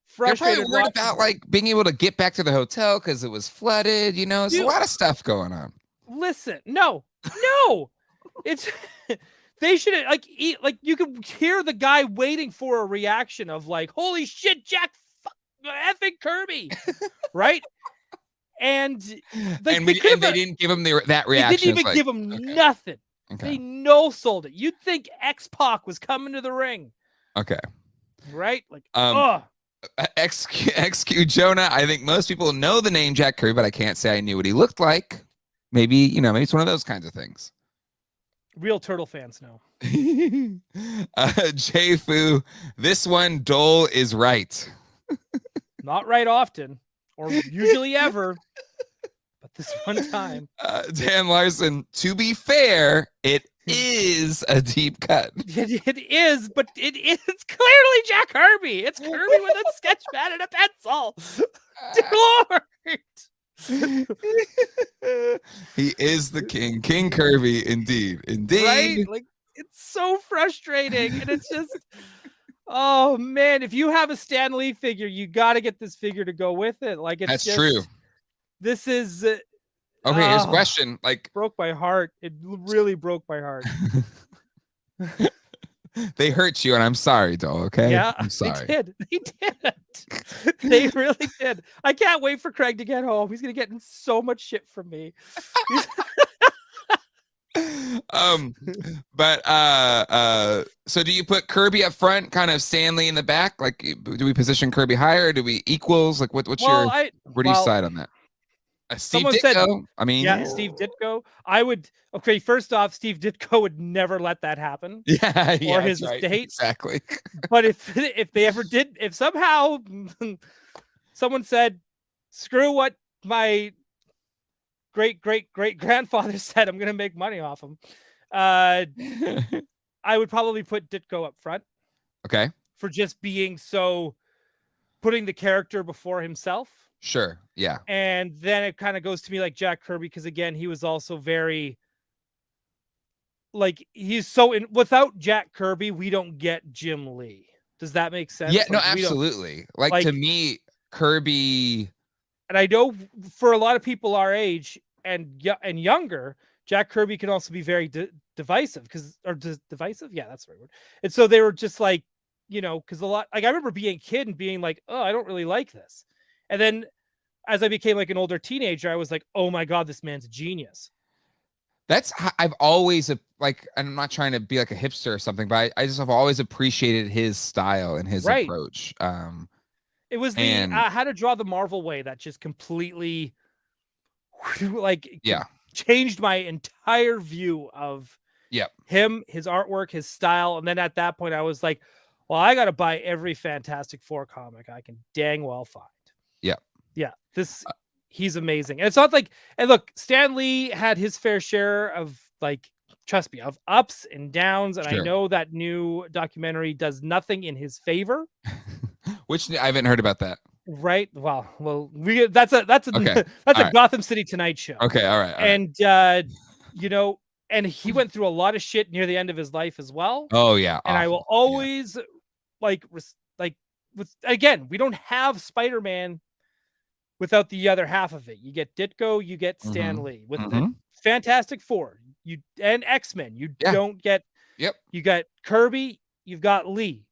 frustrated? They're probably worried about like being able to get back to the hotel because it was flooded. You know, there's a lot of stuff going on. Listen, no, it's. They should like eat like you could hear the guy waiting for a reaction of like, holy shit, Jack effing Kirby, right? And they didn't give him that reaction. They didn't even give him nothing. Okay. They no sold it. You'd think X-Pac was coming to the ring. Okay. Right? Like, XQ Jonah. I think most people know the name Jack Kirby, but I can't say I knew what he looked like. Maybe it's one of those kinds of things. Real Turtle fans know. Jay Fu, this one, Doell is right. Not right often, or usually ever, but this one time. Dan Larson, to be fair, it is a deep cut. It is, but it's clearly Jack Kirby. It's Kirby with a sketch pad and a pencil. Lord. He is the King Kirby, indeed. Right? Like, it's so frustrating, and it's just, oh man, if you have a Stan Lee figure, you got to get this figure to go with it. Like, it's that's true. This is okay. Here's a question. Like, broke my heart. It really broke my heart. They hurt you, and I'm sorry, Doell. Okay, yeah, I'm sorry. They did. They really did. I can't wait for Craig to get home. He's gonna get in so much shit from me. So do you put Kirby up front, kind of Stanley in the back? Like, do we position Kirby higher? Do we equals? Like, where do you side on that? Steve Ditko? Yeah, Steve Ditko. I would. Okay, first off, Steve Ditko would never let that happen. Yeah, or his estate. Right. Exactly. But if they ever did, if somehow someone said, "Screw what my great grandfather said, I'm gonna make money off him," I would probably put Ditko up front. Okay. For just being so, putting the character before himself. Sure. Yeah. And then it kind of goes to me like Jack Kirby, because again, he was also very like, he's so in. Without Jack Kirby, we don't get Jim Lee. Does that make sense? Yeah, like, no, absolutely. Like, to me, Kirby. And I know for a lot of people our age and younger, Jack Kirby can also be very divisive divisive. Yeah, that's the right word. And so they were just like, because a lot, like I remember being a kid and being like, oh, I don't really like this. And then as I became like an older teenager, I was like, oh my God, this man's a genius. I've always like, I'm not trying to be like a hipster or something, but I just have always appreciated his style and his approach. It was how to draw the Marvel way that just completely changed my entire view of him, his artwork, his style. And then at that point I was like, well, I got to buy every Fantastic Four comic I can dang well find. Yeah. He's amazing. And it's not like, and look, Stan Lee had his fair share of like, trust me, of ups and downs. And I know that new documentary does nothing in his favor. Which I haven't heard about that. Right. Well, that's a Okay. that's a Gotham City Tonight Show. Okay. All right. And and he went through a lot of shit near the end of his life as well. Oh yeah. And I will always again, we don't have Spider-Man without the other half of it. You get Ditko, you get Stan Lee with the Fantastic Four, and X-Men. You don't get. You got Kirby, you've got Lee.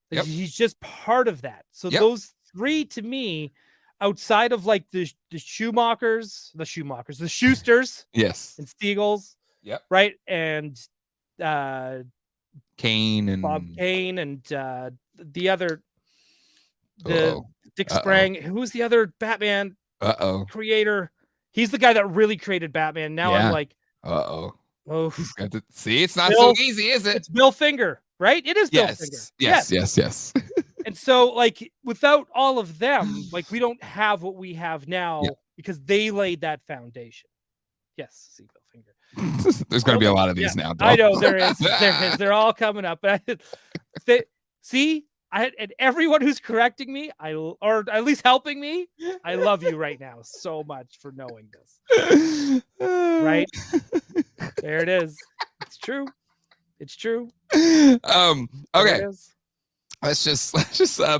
He's just part of that. So those three, to me, outside of like the Schusters, yes, and Stiegels, right, and Kane and Bob Kane and the other Dick Sprang. Who's the other Batman creator? He's the guy that really created Batman. Now I'm like, see, it's not so easy, is it? It's Bill Finger, right? It is Bill Finger. Yes. And so, like, without all of them, like, we don't have what we have now because they laid that foundation. Yes, see Bill Finger. There's going to be a lot of these now. I know there is. They're all coming up. See, and everyone who's correcting me, or at least helping me, I love you right now so much for knowing this. Right? There it is. It's true. It's true. Okay. Let's just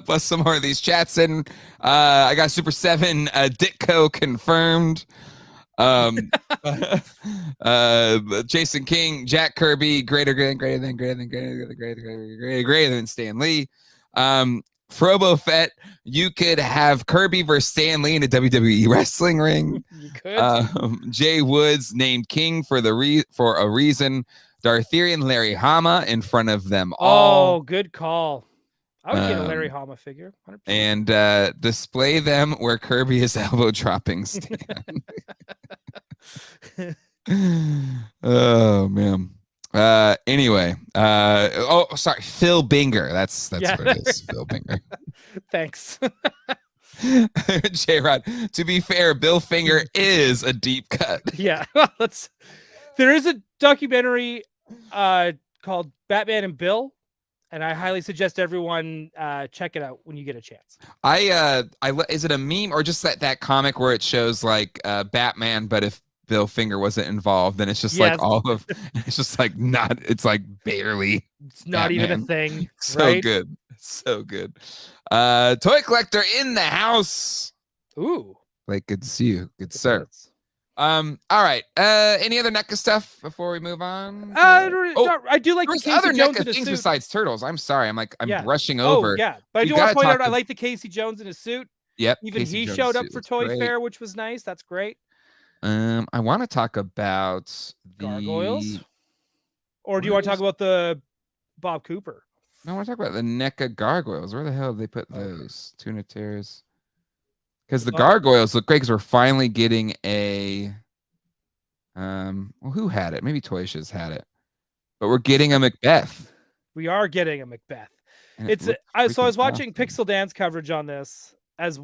bust some more of these chats in. I got Super 7 Ditko confirmed. Jason King, Jack Kirby, greater than Stan Lee. Frobo Fett, you could have Kirby versus Stan Lee in a WWE wrestling ring. You could. Jay Woods named King for a reason. Dartherian Larry Hama in front of them all. Oh, good call. I would get a Larry Hama figure. 100%. And display them where Kirby is elbow dropping Stan. Oh man. Anyway. Sorry, Phil Binger. That's what it is. Phil Binger. Thanks. J-Rod, to be fair, Bill Finger is a deep cut. Yeah. There is a documentary called Batman and Bill. And I highly suggest everyone check it out when you get a chance. Is it a meme or just that comic where it shows like Batman, but if Bill Finger wasn't involved, then it's just like it's just like it's like barely. It's not Batman. even a thing. So right? good. So good. Toy collector in the house. Ooh. Like, good to see you. Good sir. All right. Any other NECA stuff before we move on? I do like the Casey other Jones NECA in a things suit. Besides turtles. I'm sorry. I'm brushing over. Oh yeah, but I do want to point out I like the Casey Jones in a suit. Yep. Even Casey he Jones showed up for Toy Fair, which was nice. That's great. I want to talk about the Gargoyles, or do you want to talk about the Bob Cooper? No, I want to talk about the NECA Gargoyles. Where the hell did they put those? Tuna Tears. Because the Gargoyles look great because we're finally getting a who had it? Maybe Toy Shiz had it. But we're getting a Macbeth. We are getting a Macbeth. So I was watching Pixel Dance coverage on this as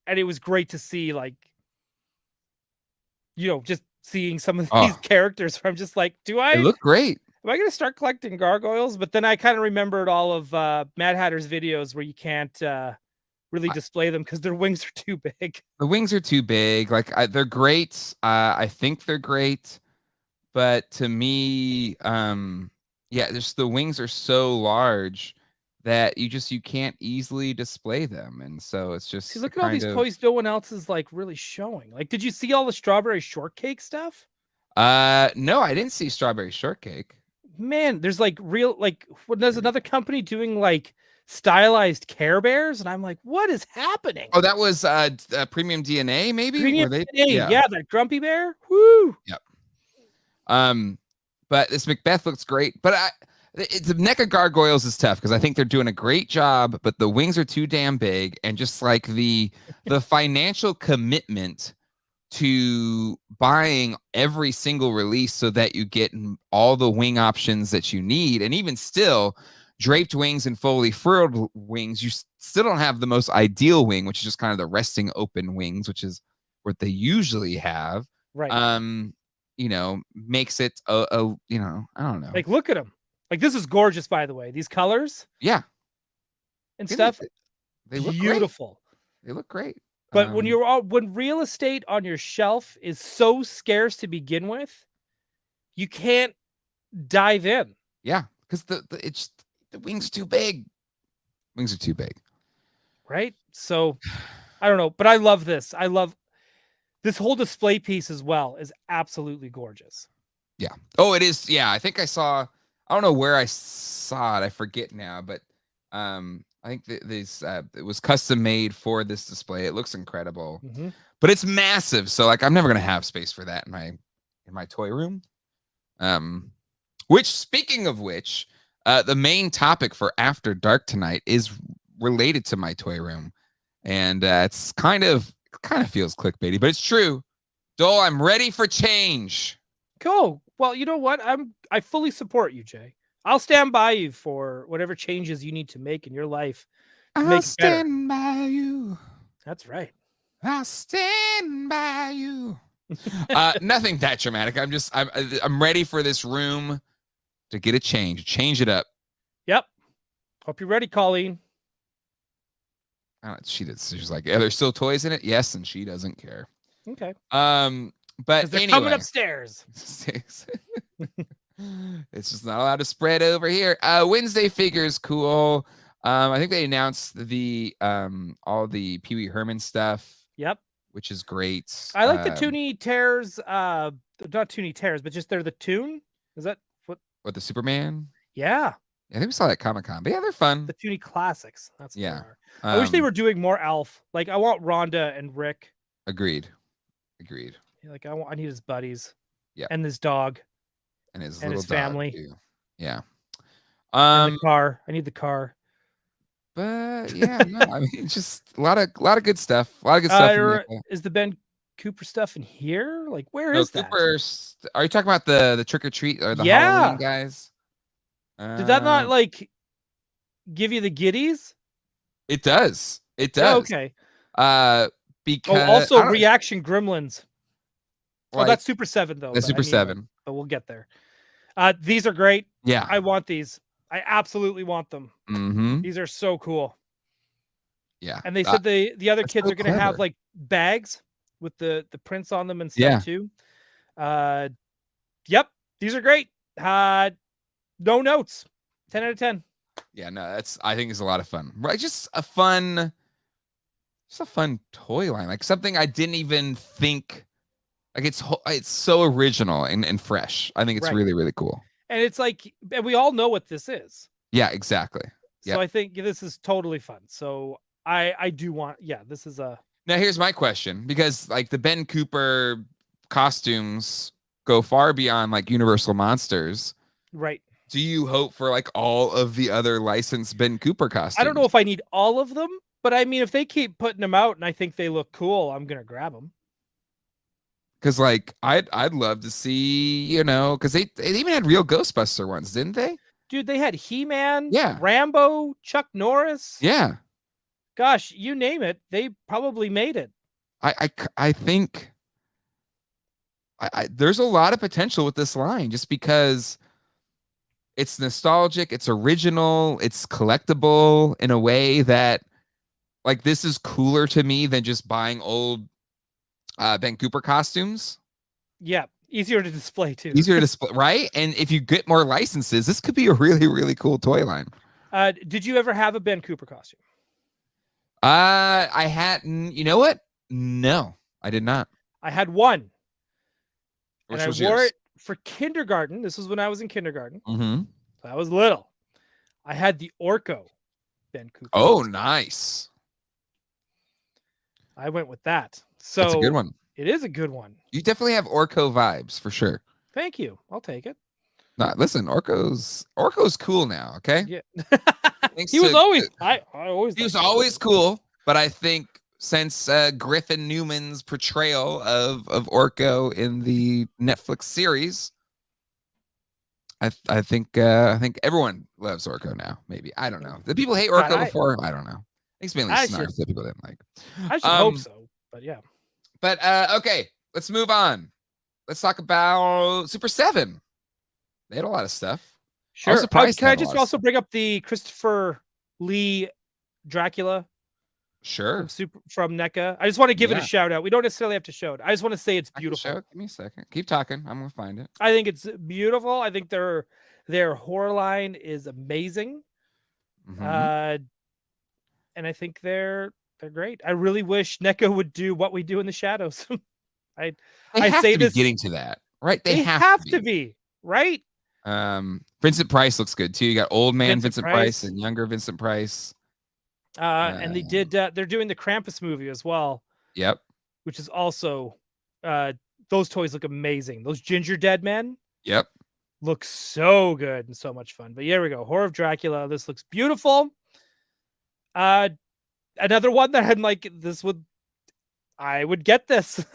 and it was great to see, like, just seeing some of these characters where I'm just like, they look great. Am I going to start collecting Gargoyles? But then I kind of remembered all of Mad Hatter's videos where you can't really display them because their wings are too big. The wings are too big. Like, they're great. I think they're great. But to me, just the wings are so large that you can't easily display them. And so it's just look at all these toys no one else is like really showing. Like, did you see all the strawberry shortcake stuff? No, I didn't see strawberry shortcake. Man, there's like there's another company doing like stylized Care Bears, and I'm like, what is happening? Oh, that was Premium DNA, maybe? Premium DNA, yeah, that Grumpy Bear. Woo! Yep. But this Macbeth looks great. But the NECA Gargoyles is tough because I think they're doing a great job, but the wings are too damn big, and just like the financial commitment to buying every single release so that you get all the wing options that you need, and even still, draped wings and fully furled wings, you still don't have the most ideal wing, which is just kind of the resting open wings, which is what they usually have. Right. You know, makes it a you know, I don't know. Like, look at them. Like, this is gorgeous, by the way. These colors, yeah, and stuff, they look beautiful. Great. They look great. But when real estate on your shelf is so scarce to begin with, you can't dive in. Yeah, because the wings are too big. Wings are too big. Right? So I don't know, but I love this. I love this whole display piece as well is absolutely gorgeous. Yeah. Oh, it is. Yeah, I think I saw. I don't know where I saw it. I forget now, but I think it was custom made for this display. It looks incredible, but it's massive. So like, I'm never gonna have space for that in my toy room. Which, speaking of which, the main topic for After Dark tonight is related to my toy room, and it's kind of feels clickbaity, but it's true. Doell, I'm ready for change. Cool. Well, you know what? I fully support you, Jay. I'll stand by you for whatever changes you need to make in your life. I'll stand by you. That's right. I'll stand by you. Nothing that dramatic. I'm ready for this room to get a change. Change it up. Yep. Hope you're ready, Colleen. She's like, are there still toys in it? Yes, and she doesn't care. Okay. But they're anyway, coming upstairs. It's just not allowed to spread over here. Wednesday figures, cool. I think they announced the all the Pee Wee Herman stuff. Yep. Which is great. I like the Toonie Tears, not Toonie Tears, but just they're the Toon. Is that what the Superman? Yeah. I think we saw that at Comic-Con, but yeah, they're fun. The Toonie Classics. That's what yeah. they are. I wish they were doing more Alf. Like, I want Rhonda and Rick. Agreed. Like, I need his buddies. Yeah. And his dog. And his family. Too. Yeah. And the car. I need the car. But yeah, no, I mean, just a lot of good stuff. A lot of good stuff. Is the Ben Cooper stuff in here? Like, where is that? Are you talking about the Trick or Treat or the Halloween guys? Did that not like give you the giddies? It does. Oh, okay. Because also Reaction Gremlins. Like, that's Super 7 though. That's Super 7. But we'll get there. These are great. Yeah. I want these. I absolutely want them. These are so cool. Yeah. And they said the other kids are going to have like bags with the prints on them and stuff too. Yep. These are great. No notes. 10 out of 10. Yeah, no, I think it's a lot of fun. Right? Just a fun toy line. Like something I didn't even think, like it's so original and fresh. I think it's really, really cool. And it's like, and we all know what this is. Yeah, exactly. So I think this is totally fun. So I do want, this is a. Now here's my question, because like the Ben Cooper costumes go far beyond like Universal Monsters. Right. Do you hope for like all of the other licensed Ben Cooper costumes? I don't know if I need all of them, but I mean, if they keep putting them out and I think they look cool, I'm going to grab them. Because like I'd love to see, because they even had real Ghostbuster ones, didn't they? Dude, they had He-Man, yeah, Rambo, Chuck Norris. Yeah. Gosh, you name it, they probably made it. I think there's a lot of potential with this line just because it's nostalgic, it's original, it's collectible in a way that like this is cooler to me than just buying old Ben Cooper costumes. Yeah, easier to display too. Easier to display, right? And if you get more licenses, this could be a really, really cool toy line. Did you ever have a Ben Cooper costume? I hadn't. You know what? No, I did not. I had one. Which and was I wore yours? it for kindergarten. This was when I was in kindergarten. Mm-hmm. So I was little. I had the Orko Ben Cooper. Oh, costume. Nice. I went with that. So that's a good one. It is a good one. You definitely have Orko vibes for sure. Thank you. I'll take it. No, listen, Orko's cool now. Okay. Yeah. He was always cool, but I think since Griffin Newman's portrayal of Orko in the Netflix series, I think everyone loves Orko now. Maybe I don't know. Did people hate Orko before? I don't know. I think it's mainly Snarf that people didn't like. I should hope so, but yeah. But okay, let's move on. Let's talk about Super 7. They had a lot of stuff. Sure. Can I just also bring up the Christopher Lee Dracula? Sure. From NECA. I just want to give it a shout out. We don't necessarily have to show it. I just want to say it's beautiful. Give me a second. Keep talking. I'm gonna find it. I think it's beautiful. I think their horror line is amazing. And I think they're great. I really wish NECA would do what we do in the shadows. I say this getting to that, right? They have to be, right? Vincent Price looks good too. You got old man Vincent Price and younger Vincent Price. And they did they're doing the Krampus movie as well. Yep. Which is also those toys look amazing. Those ginger dead men. Yep. Look so good and so much fun. But here we go. Horror of Dracula. This looks beautiful. Another one that I'm like, I would get this.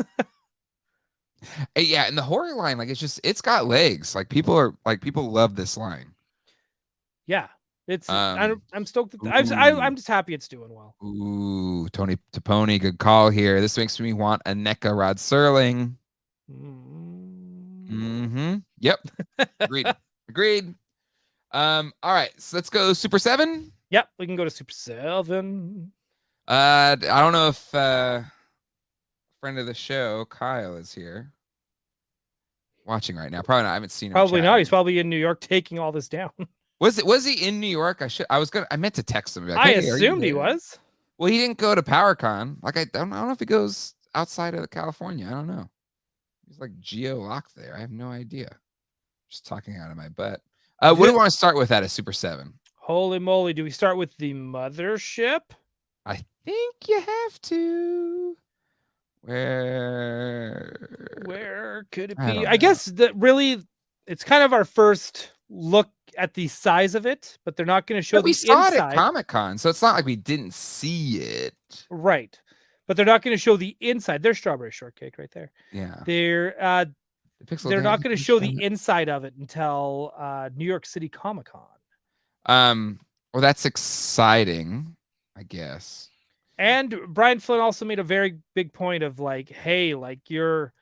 Yeah, and the horror line, like it's got legs. Like people love this line. Yeah. It's I'm stoked. I'm just happy it's doing well. Ooh, Tony Taponi, good call here. This makes me want a NECA Rod Serling. Yep. Agreed. All right, so let's go Super 7. Yep, we can go to Super 7. I don't know if friend of the show Kyle is here watching right now. Probably not. I haven't seen him. Probably not. He's probably in New York taking all this down. Was he in New York? I meant to text him. I assumed he was. Well, he didn't go to PowerCon. Like I don't know if he goes outside of California. I don't know. He's like geo-locked there. I have no idea. Just talking out of my butt. What do you want to start with at a Super 7? Holy moly. Do we start with the mothership? I think you have to. Where could it be? I guess that really it's kind of our first look at the size of it, but they're not going to show the inside. We saw it at Comic-Con, so it's not like we didn't see it. Right. But they're not going to show the inside. There's Strawberry Shortcake right there. Yeah. They're not going to show the inside of it until New York City Comic-Con. Well, that's exciting, I guess. And Brian Flynn also made a very big point of like, hey, like your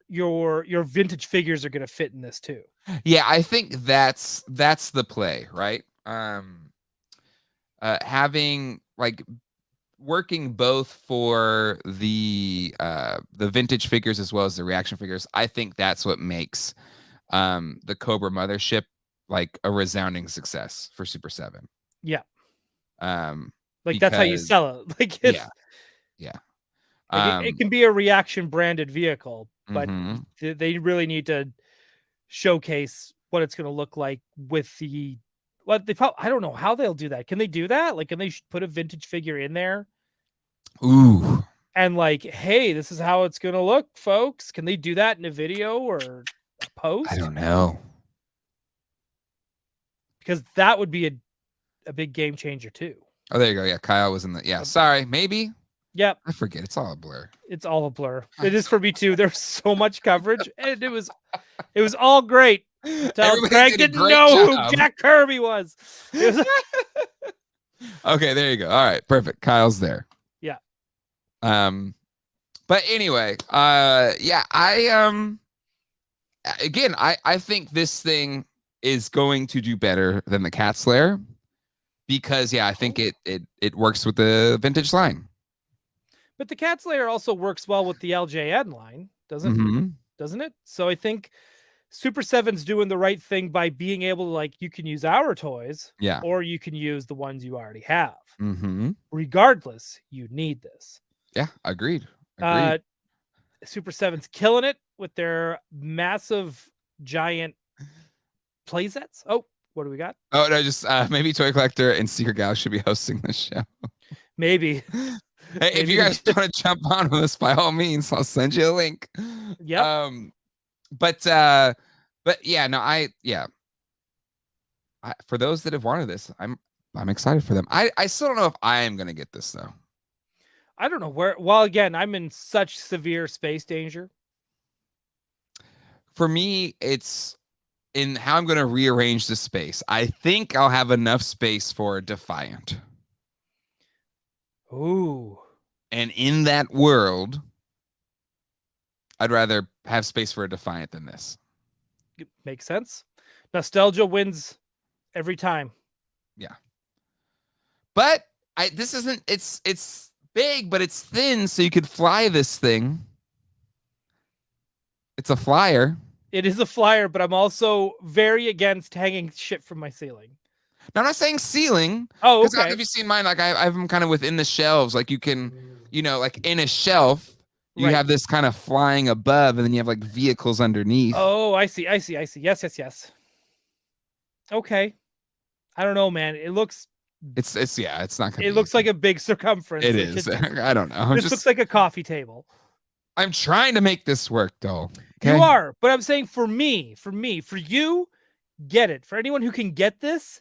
vintage figures are going to fit in this too. Yeah, I think that's the play, right? Having like working both for the vintage figures as well as the reaction figures. I think that's what makes the Cobra Mothership like a resounding success for Super 7. Yeah. That's how you sell it. Like yeah. Like it can be a reaction branded vehicle, but they really need to showcase what it's going to look like with the I don't know how they'll do that. Can they do that? Like, can they put a vintage figure in there? Ooh. And like, hey, this is how it's going to look, folks. Can they do that in a video or a post? I don't know. Because that would be a big game changer too. Oh, there you go. Yeah, Kyle was in the. Yeah, sorry, maybe. Yep. I forget. It's all a blur. It's all a blur. It is for me too. There's so much coverage, and it was all great. Craig didn't know who Jack Kirby was. Okay, there you go. All right, perfect. Kyle's there. Yeah. But anyway, yeah, I think this thing is going to do better than the Cat Slayer because I think it works with the vintage line. But the Cat Slayer also works well with the LJN line, doesn't it? So I think Super 7's doing the right thing by being able to, like, you can use our toys, or you can use the ones you already have. Regardless, you need this. Yeah, agreed. Super 7's killing it with their massive, giant playsets. Oh, what do we got? Oh, no, just maybe Toy Collector and Secret Gal should be hosting this show. Maybe. Hey, if you guys want to jump on with us, by all means, I'll send you a link. Yeah. But yeah, no, for those that have wanted this, I'm excited for them. I still don't know if I am gonna get this though. I don't know where. Well, again, I'm in such severe space danger. for me, it's in how I'm going to rearrange the space. I think I'll have enough space for a Defiant. Ooh. And in that world, I'd rather have space for a Defiant than this. Makes sense. Nostalgia wins every time. Yeah. But this isn't, it's big, but it's thin, so you could fly this thing. It's a flyer. It is a flyer, but I'm also very against hanging shit from my ceiling. Now, I'm not saying ceiling. Oh, okay. okay. Have you seen mine? Like I have them kind of within the shelves. Like you can, like in a shelf, you have this kind of flying above, and then you have like vehicles underneath. Oh, I see. Yes. Okay. I don't know, man. It looks. It's not gonna. It looks like a big circumference. It is. I don't know. This looks like a coffee table. I'm trying to make this work, though. Okay? You are, but I'm saying for you, get it. For anyone who can get this,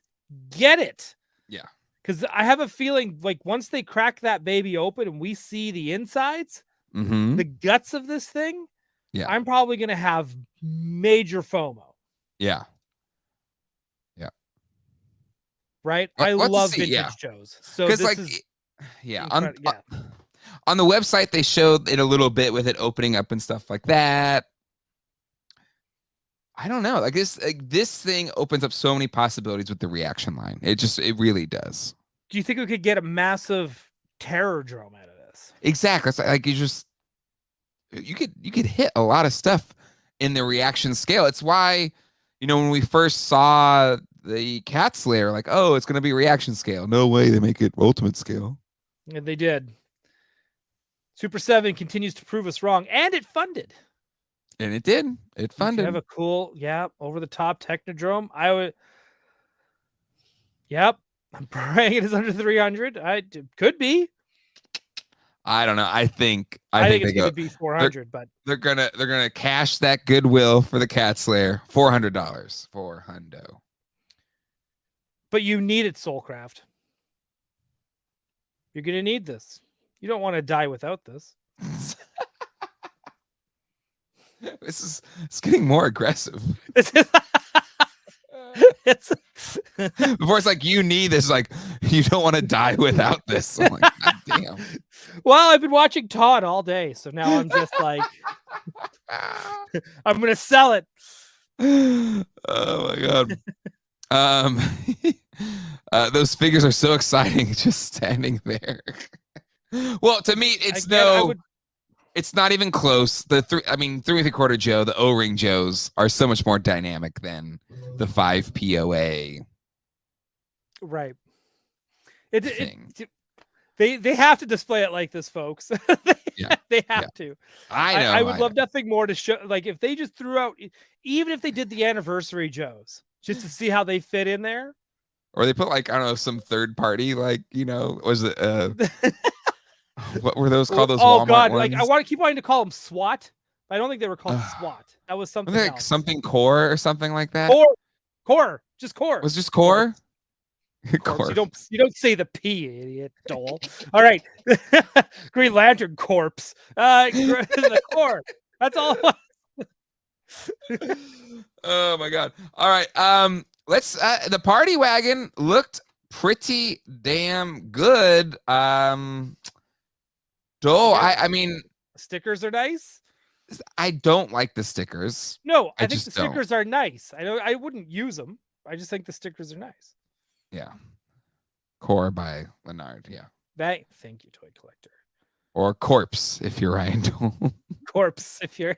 get it. Yeah. Because I have a feeling like once they crack that baby open and we see the insides, the guts of this thing, I'm probably gonna have major FOMO. Yeah. Right? I love vintage Joes. So this is on the website they showed it a little bit with it opening up and stuff like that. I don't know. Like this thing opens up so many possibilities with the reaction line. It really does. Do you think we could get a massive terror drone out of this? Exactly. It's like you could hit a lot of stuff in the reaction scale. It's why, when we first saw the Cat Slayer, like, oh, it's going to be reaction scale. No way they make it ultimate scale. And they did. Super 7 continues to prove us wrong, and it funded. And it did. It funded. Have a cool, over-the-top Technodrome. I would. Yep. I'm praying it is under 300. It could be. I don't know. I think it's going to be 400, but they're gonna cash that goodwill for the Cat Slayer. $400 for hundo. But you need it, Soulcraft. You're gonna need this. You don't want to die without this. It's getting more aggressive. Before it's like you need this, like you don't want to die without this. I'm like, God damn. Well, I've been watching Todd all day, so now I'm just like, I'm gonna sell it. Oh my God. Those figures are so exciting, just standing there. Well, to me, it's it's not even close. The 3 3/4 Joe, the O-ring Joes are so much more dynamic than the 5 POA. Right. They have to display it like this, folks. They have to. I would love nothing more to show. Like if they just threw out, even if they did the anniversary Joes, just to see how they fit in there. Or they put like, I don't know, some third party, like, was it what were those called? Those Walmart God, ones? like I keep wanting to call them SWAT. I don't think they were called SWAT. That was something like else. Something core or something like that. Core, just core. It was just core. You don't say the P, idiot, Doell. All right, Green Lantern corpse. The core. That's all. Oh my God! All right, let's. The party wagon looked pretty damn good. Doell, I mean, stickers are nice. I don't like the stickers. No, I think the stickers are nice. I wouldn't use them. I just think the stickers are nice. Yeah. Core by Leonard. Yeah. Thank you, Toy Collector. Or Corpse if you're Ryan Doell. Corpse if you're.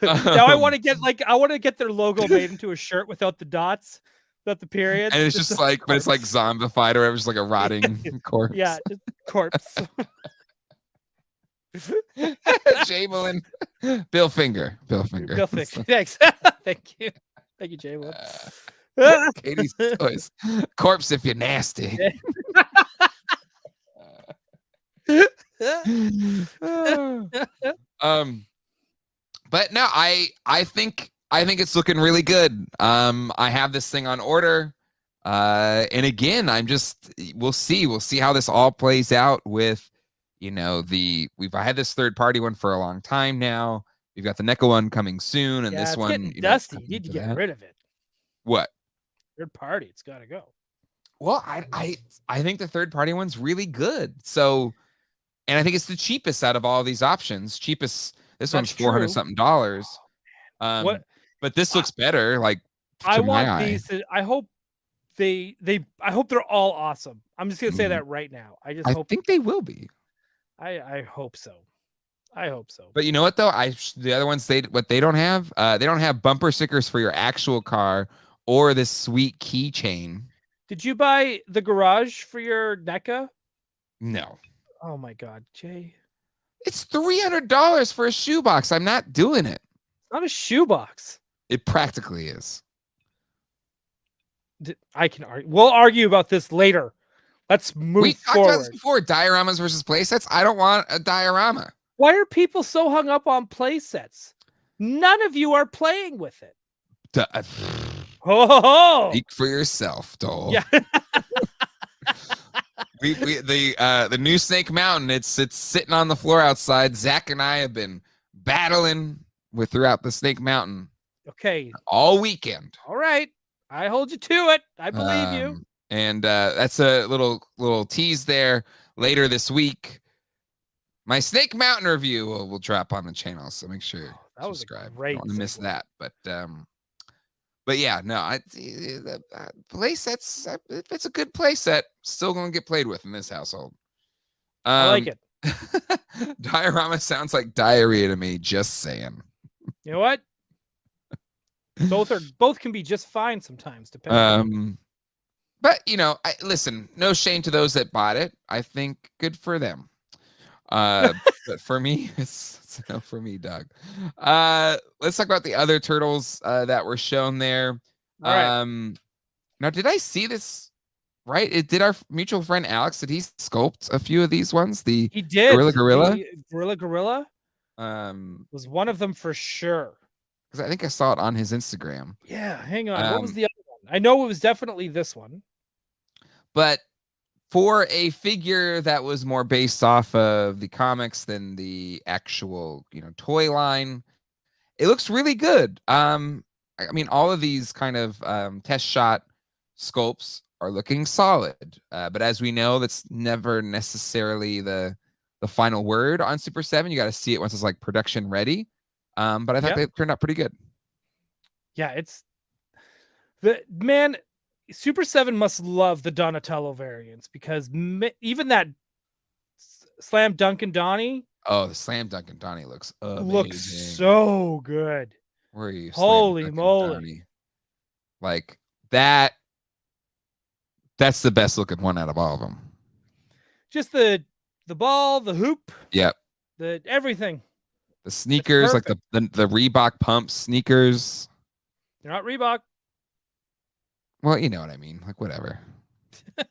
Now I want to get their logo made into a shirt without the dots, without the period. And it's just like, but it's like zombified or it's like a rotting corpse. Yeah, just corpse. Jamelin. Bill Finger. Thanks. Thank you, Jamelin. Katie's Toys. Corpse if you're nasty. But no, I think it's looking really good. I have this thing on order. And again, we'll see how this all plays out with, we've had this third-party one for a long time now. We've got the NECA one coming soon, and this one, dusty. You need to get rid of it. What? Third party, it's got to go. Well, I think the third-party one's really good. So, and I think it's the cheapest out of all of these options. Cheapest. This one's $400 something. But this looks better. Like, I want these. I hope I hope they're all awesome. I'm just gonna say that right now. I think they will be. I hope so. I hope so. But you know what though? The other ones they don't have bumper stickers for your actual car or this sweet keychain. Did you buy the garage for your NECA? No. Oh my God, Jay. It's $300 for a shoebox. I'm not doing it. It's not a shoebox. It practically is. I can argue. We'll argue about this later. Let's move forward. We talked about this before. Dioramas versus playsets. I don't want a diorama. Why are people so hung up on playsets? None of you are playing with it. Speak for yourself, Doell. Yeah. The new Snake Mountain. It's sitting on the floor outside. Zach and I have been battling throughout the Snake Mountain. Okay. All weekend. All right. I hold you to it. I believe you. And that's a little tease there. Later this week, my Snake Mountain review will drop on the channel. So make sure that was subscribe. Great. Don't want to miss that. But yeah, no, play sets. If it's a good play set, still gonna get played with in this household. I like it. Diorama sounds like diarrhea to me. Just saying. You know what? Both can be just fine sometimes, depending. But listen, no shame to those that bought it. I think good for them. But for me, it's no for me, Doug. Let's talk about the other turtles that were shown there. Right. Now, did I see this right? Did our mutual friend Alex, did he sculpt a few of these ones? He did. Gorilla was one of them for sure. Because I think I saw it on his Instagram. Yeah, hang on. What was the other one? I know it was definitely this one. But for a figure that was more based off of the comics than the actual, toy line, it looks really good. I mean, all of these kind of test shot sculpts are looking solid. But as we know, that's never necessarily the final word on Super 7. You got to see it once it's like production ready. But I thought they turned out pretty good. Yeah, Super 7 must love the Donatello variants because even that Slam Dunk and Donnie. Oh, the Slam Dunk and Donnie looks amazing. Looks so good. Where are you? Holy moly. Like that. That's the best looking one out of all of them. Just the ball, the hoop. Yep. The everything. The sneakers, like the Reebok pump sneakers. They're not Reebok. Well, you know what I mean. Like, whatever. He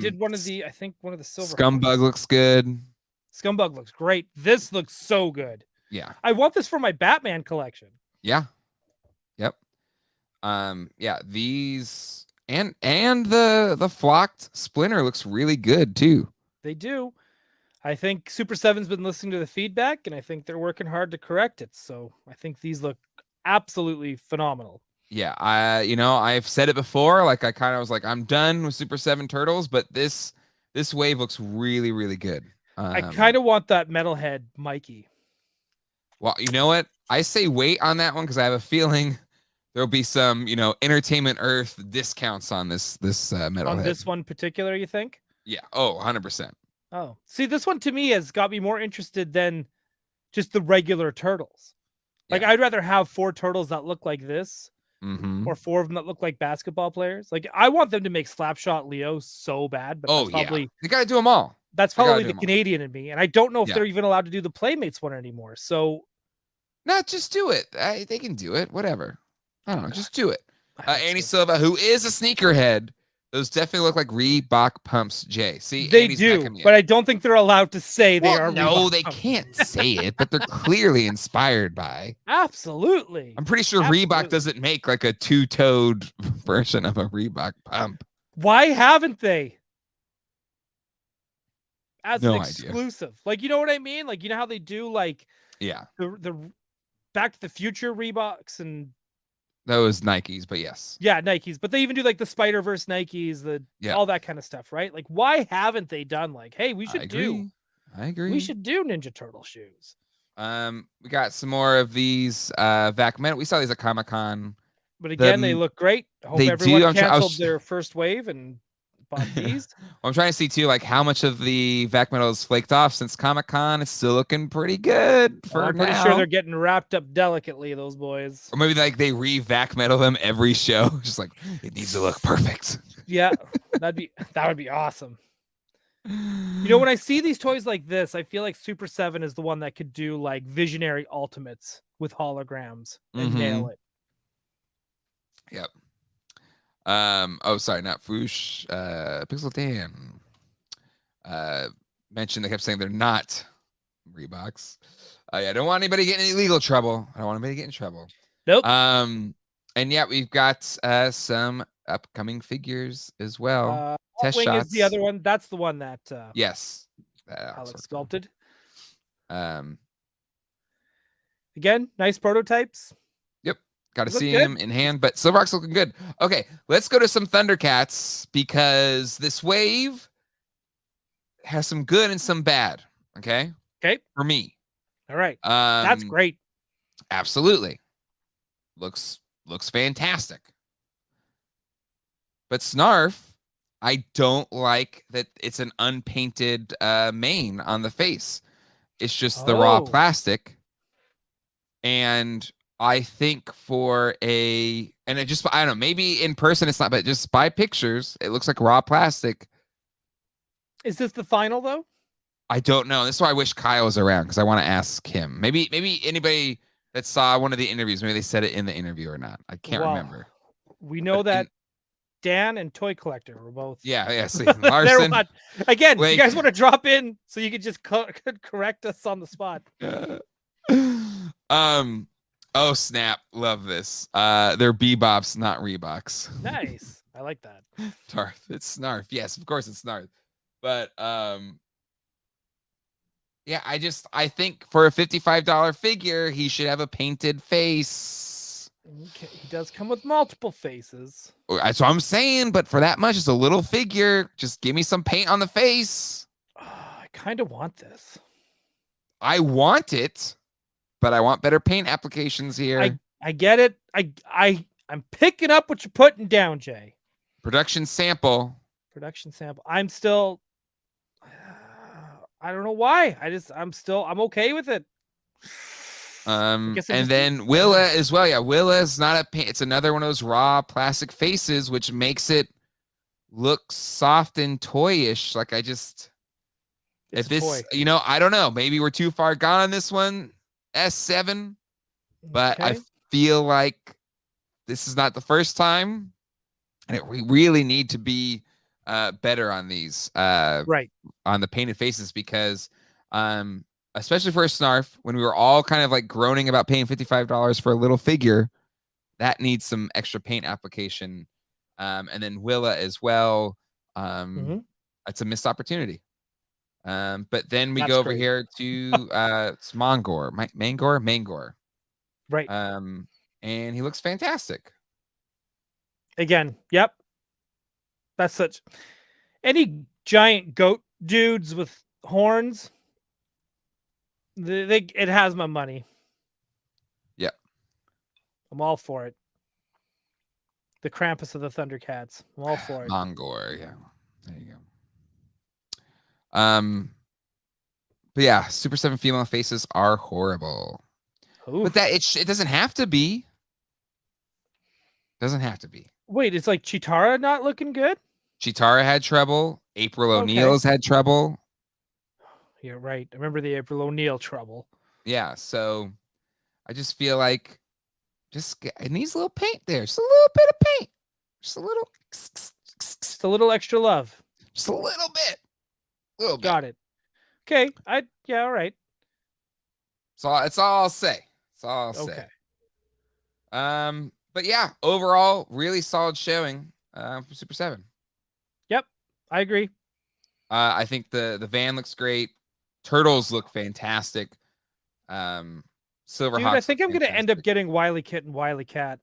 did one of the silver. Scumbug looks good. Scumbug looks great. This looks so good. Yeah. I want this for my Batman collection. Yeah. Yep. Yeah, these and the flocked Splinter looks really good too. They do. I think Super 7's been listening to the feedback, and I think they're working hard to correct it. So I think these look absolutely phenomenal. Yeah, I've said it before. Like I kind of was like, I'm done with Super 7 Turtles, but this wave looks really, really good. I kind of want that metalhead Mikey. Well, you know what? I say wait on that one because I have a feeling there'll be some, Entertainment Earth discounts on this metalhead. On this one particular, you think? Yeah. Oh, 100%. Oh, see, this one to me has got me more interested than just the regular turtles. Like, I'd rather have 4 turtles that look like this, or 4 of them that look like basketball players. Like, I want them to make Slapshot Leo so bad, but they gotta do them all. That's probably the Canadian in me, and I don't know if they're even allowed to do the Playmates one anymore. So, no, just do it. They can do it. Whatever. I don't know. Just do it. Annie Silva, who is a sneakerhead. Those definitely look like Reebok pumps, Jay. See, they do, but I don't think they're allowed to say they are. No, Reebok they pumps. can't say it, but they're clearly inspired by. Absolutely. I'm pretty sure Reebok doesn't make like a 2-toed version of a Reebok pump. Why haven't they? as an exclusive. Like, you know what I mean? Like, you know how they do like the Back to the Future Reeboks and those Nikes, but yes. Yeah, Nikes. But they even do like the Spider-Verse Nikes, all that kind of stuff, right? Like, why haven't they done like, hey, we should do Ninja Turtle shoes. We got some more of these vac metal. We saw these at Comic-Con. But again, they look great. I hope everyone canceled their first wave and bought these. Well, I'm trying to see too, like how much of the vac metal is flaked off since Comic-Con. It's still looking pretty good for I'm pretty sure they're getting wrapped up delicately, those boys. Or maybe like they re-vac metal them every show. Just like it needs to look perfect. Yeah, that would be awesome. You know, when I see these toys like this, I feel like Super 7 is the one that could do like Visionary Ultimates with holograms and nail it. Yep. Oh, sorry, not Foosh. Pixel Dan mentioned they kept saying they're not Reeboks. Yeah, I don't want anybody getting any legal trouble. I don't want anybody to get in trouble. Nope. And yeah, we've got some upcoming figures as well. Test Wing shots. Is the other one. That's the one that yes, Alex sculpted. Again, nice prototypes. Yep, got to see him in hand, but Silverhawk's looking good. Okay, let's go to some Thundercats because this wave has some good and some bad. Okay, for me. All right, that's great. Absolutely, looks fantastic. But Snarf, I don't like that it's an unpainted mane on the face. It's just the raw plastic. And I think I don't know, maybe in person it's not, but just by pictures, it looks like raw plastic. Is this the final though? I don't know. This is why I wish Kyle was around because I want to ask him. Maybe anybody that saw one of the interviews, maybe they said it in the interview or not. I can't remember. We know that Dan and Toy Collector were both. Yeah. See, Larson. Again, you guys want to drop in so you could just correct us on the spot. Oh snap! Love this. They're Bebops, not Reeboks. Nice. I like that. Darth. It's Snarf. Yes, of course it's Snarf. But yeah, I think for a $55 figure, he should have a painted face. Okay, he does come with multiple faces. That's what I'm saying, but for that much, it's a little figure. Just give me some paint on the face. I kind of want this. I want it, but I want better paint applications here. I get it. I'm picking up what you're putting down, Jay. Production sample. I'm still. I don't know why. I'm okay with it. And then Willa as well. Yeah, Willa is not a paint. It's another one of those raw plastic faces, which makes it look soft and toyish. Like if this, I don't know. Maybe we're too far gone on this one, S7. But I feel like this is not the first time, and we really need to be better on these, right? On the painted faces because, especially for a Snarf, when we were all kind of like groaning about paying $55 for a little figure, that needs some extra paint application. And then Willa as well. It's a missed opportunity. But then we go over here to it's Mangor. Right. And he looks fantastic. Again, yep. That's any giant goat dudes with horns. It has my money. Yeah. I'm all for it. The Krampus of the Thundercats. I'm all for it. Mangor, yeah. There you go. But yeah, Super 7 female faces are horrible. Oof. But it doesn't have to be. Doesn't have to be. Wait, it's like Chitara not looking good? Chitara had trouble. April O'Neil's had trouble. You're right. I remember the April O'Neil trouble. Yeah, so I just feel like it needs a little paint there. Just a little bit of paint. Just a little extra love. Just a little bit. Got it. Okay. All right. So that's all I'll say. That's all I'll say. But yeah, overall, really solid showing for Super 7. Yep, I agree. I think the van looks great. Turtles look fantastic. Silverhawks. Dude, I think I'm gonna end up getting Wile E. Kit and Wile E. Cat.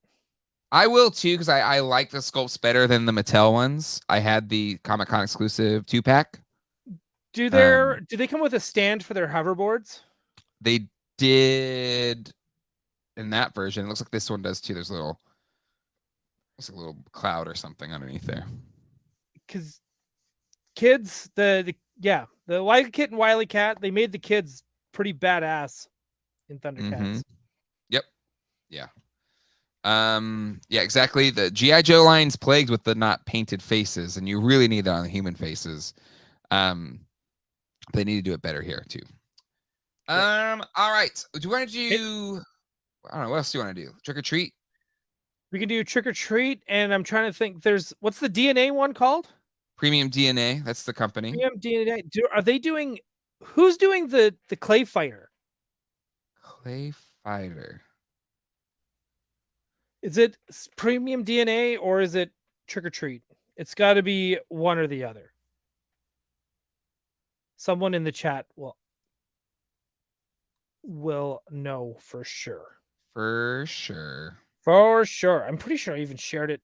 I will too, because I like the sculpts better than the Mattel ones. I had the Comic-Con exclusive 2-pack. Do they come with a stand for their hoverboards? They did in that version. It looks like this one does too. There's looks like a little cloud or something underneath there. Because kids, the Wile E. Kit and Wile E. Cat, they made the kids pretty badass in Thundercats. Mm-hmm. Yep. Yeah. Yeah, exactly. The G.I. Joe line's plagued with the not painted faces, and you really need that on the human faces. They need to do it better here too. All right. Do you want to do? I don't know. What else do you want to do? Trick or treat? We can do trick or treat, and I'm trying to think. What's the DNA one called? Premium DNA. That's the company. Premium DNA. Are they doing? Who's doing the clay fighter? Clay fighter. Is it Premium DNA or is it Trick or Treat? It's got to be one or the other. Someone in the chat will know for sure. For sure. For sure. I'm pretty sure I even shared it.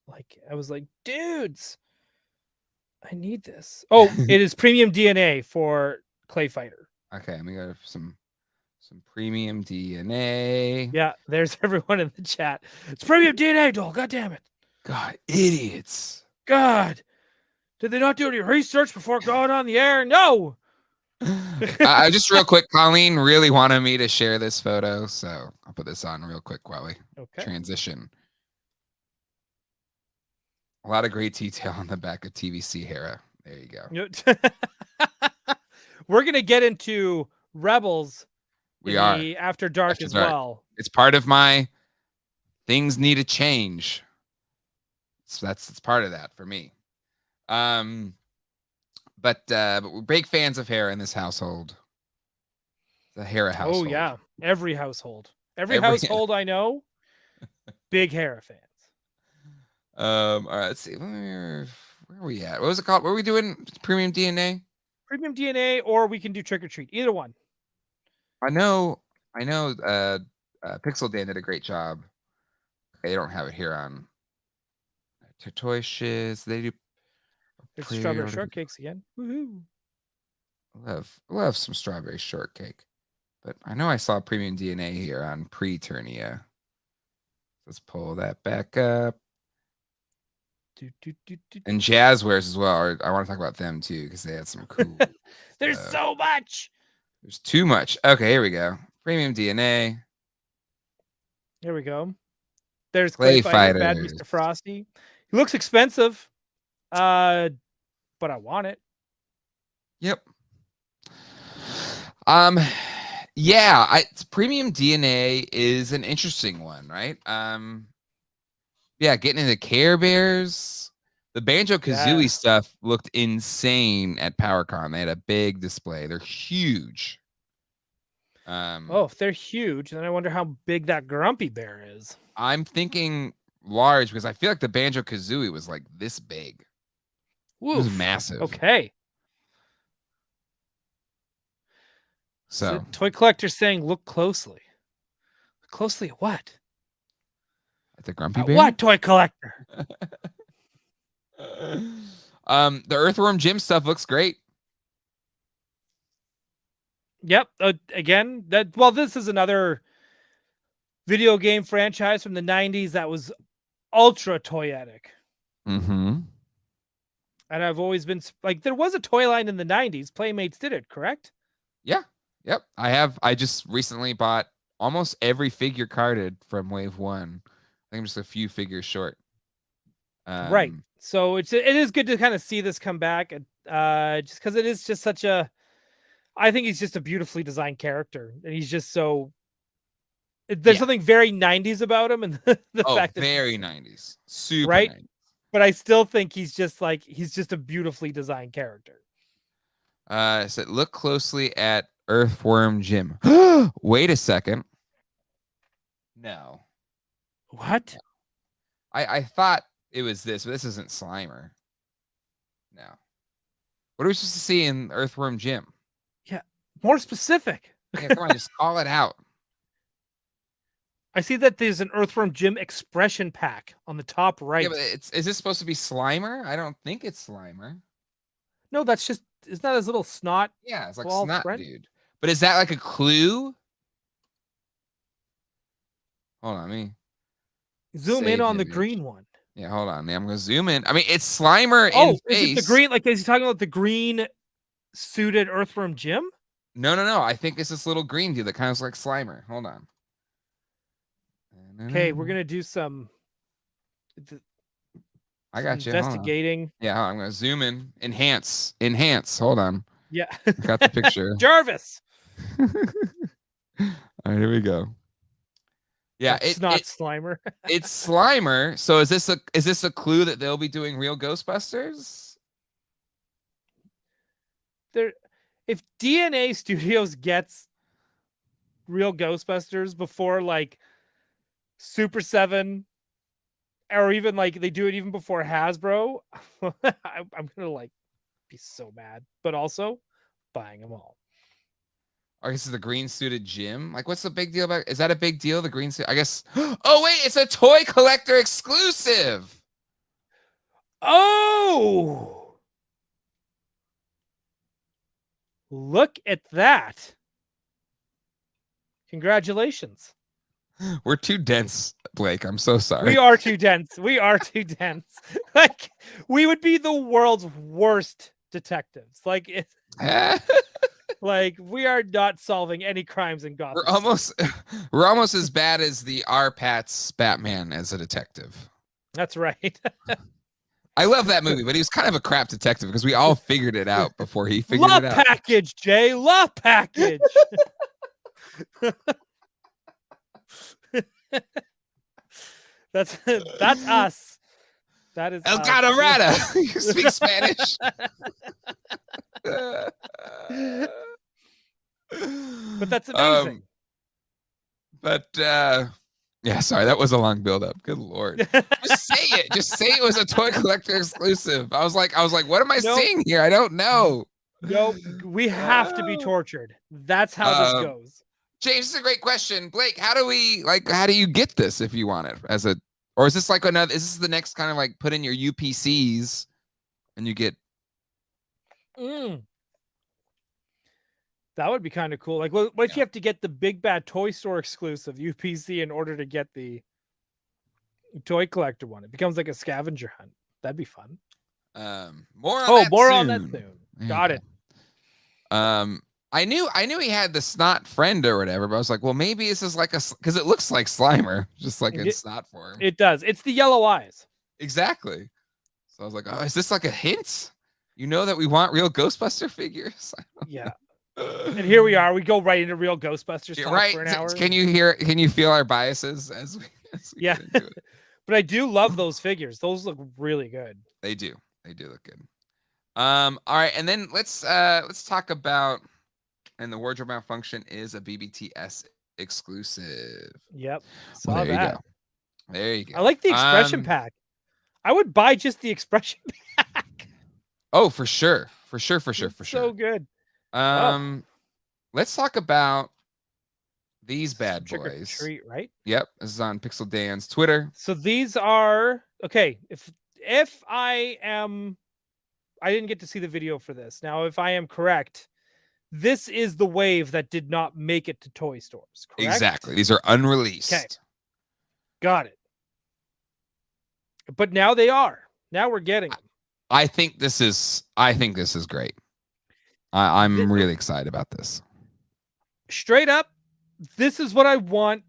Like, I was like, dudes, I need this. Oh, it is Premium DNA for Clay Fighter. Okay, let me go some Premium DNA. Yeah, there's everyone in the chat. It's Premium DNA, Doell. God damn it. God, idiots. God. Did they not do any research before going on the air? No. Just real quick, Colleen really wanted me to share this photo, so I'll put this on real quick while we transition. A lot of great detail on the back of TVC Hera. There you go. We're gonna get into Rebels. We are After Dark as well. It's part of my things need to change. So it's part of that for me. But we're big fans of Hera in this household. The Hera household. Oh yeah, every household. Every household I know, big Hera fans. All right, let's see. Where are we at? What was it called? What are we doing? Premium DNA? Premium DNA, or we can do Trick or Treat. Either one. I know. Pixel Dan did a great job. They don't have it here on Toy Shiz. They do. It's strawberry shortcakes again. Woohoo! Love some strawberry shortcake. But I know I saw Premium DNA here on Pre-Turnia. Let's pull that back up. And Jazzwares as well. I want to talk about them too because they had some cool. There's so much. There's too much. Okay, here we go. Premium DNA. Here we go. There's Clay Fighter, Bad Mr. Frosty. He looks expensive, but I want it. Yep. Yeah, Premium DNA is an interesting one, right? Yeah, getting into Care Bears. The Banjo-Kazooie stuff looked insane at PowerCon. They had a big display. They're huge. If they're huge, then I wonder how big that Grumpy Bear is. I'm thinking large because I feel like the Banjo-Kazooie was like this big. Oof. It was massive. Okay. So Toy Collector saying, look closely. Look closely at what? At the Grumpy Bear? What, Toy Collector? The Earthworm Jim stuff looks great. Yep. Again, this is another video game franchise from the 90s that was ultra toyetic. Mm-hmm. And I've always been like, there was a toy line in the 90s. Playmates did it, correct? Yeah. Yep. I just recently bought almost every figure carded from Wave 1. I think I'm just a few figures short. Right. So it is good to kind of see this come back. Just because it is just such a, I think he's just a beautifully designed character, and he's just so. There's something very 90s about him, and the fact that very 90s, super right. 90s. But I still think he's just a beautifully designed character. So look closely at Earthworm Jim. Wait a second. No. What? I thought it was this, but this isn't Slimer. No. What are we supposed to see in Earthworm Jim? Yeah, more specific. Yeah, come on, just call it out. I see that there's an Earthworm Jim expression pack on the top right. Yeah, but is this supposed to be Slimer? I don't think it's Slimer. No, that's just, isn't that his little snot? Yeah, it's like ball snot, friend? dude. But is that like a clue? Hold on, me Zoom in on the green one. Yeah, hold on. I'm gonna zoom in. I mean, it's Slimer Oh, in face. is it the green? Like, is he talking about the green suited Earthworm Jim? No. I think it's this little green dude that kind of looks like Slimer. Hold on. Okay, we're gonna do some. I got you. Investigating. Yeah, I'm gonna zoom in. Enhance. Hold on. Yeah. Got the picture. Jarvis. All right, here we go. Yeah, it's not Slimer. It's Slimer. So is this a clue that they'll be doing real Ghostbusters? If DNA Studios gets real Ghostbusters before like Super 7, or even like they do it even before Hasbro, I'm gonna like be so mad, but also buying them all. I guess it's the green suited Jim. Like, what's the big deal about? Is that a big deal? The green suit? I guess. Oh wait, it's a toy collector exclusive. Oh, look at that! Congratulations. We're too dense, Blake. I'm so sorry. We are too dense. Like, we would be the world's worst detectives. Like, like we are not solving any crimes in Gotham. We're almost as bad as the R. Pat's Batman as a detective. That's right. I love that movie, but he was kind of a crap detective because we all figured it out before he figured it out. Package, Jay. Love package. That's us. That is El Catarata. You speak Spanish. But that's amazing. Yeah, sorry, that was a long build-up. Good Lord. Just say it. Just say it was a toy collector exclusive. I was like, what am I seeing here? I don't know. Nope. We have to be tortured. That's how this goes. James, this is a great question. Blake, how do you get this if you want it or is this like is this the next kind of like put in your UPCs and you get That would be kind of cool. Like, what if you have to get the Big Bad Toy Store exclusive UPC in order to get the toy collector one? It becomes like a scavenger hunt. That'd be fun. More on that soon. Got it. I knew he had the snot friend or whatever, but I was like, well, maybe this is like because it looks like Slimer, just like in snot form. It does. It's the yellow eyes. Exactly. So I was like, oh, is this like a hint? You know that we want real Ghostbuster figures? Yeah. And here we are. We go right into real Ghostbusters talk right. for an hour. Can you feel our biases as we yeah. But I do love those figures. Those look really good. They do look good. All right, and then let's talk about, and the wardrobe malfunction is a BBTS exclusive. Yep. Well, there you go. I like the expression pack. I would buy just the expression pack. Oh, for sure. So good. Let's talk about these bad boys. Trick or treat, right? Yep. This is on Pixel Dan's Twitter. So these are okay. If I didn't get to see the video for this. Now, if I am correct, this is the wave that did not make it to toy stores, correct? Exactly. These are unreleased. Okay. Got it. But now they are. Now we're getting them. I think this is great. I'm really excited about this. Straight up, this is what I want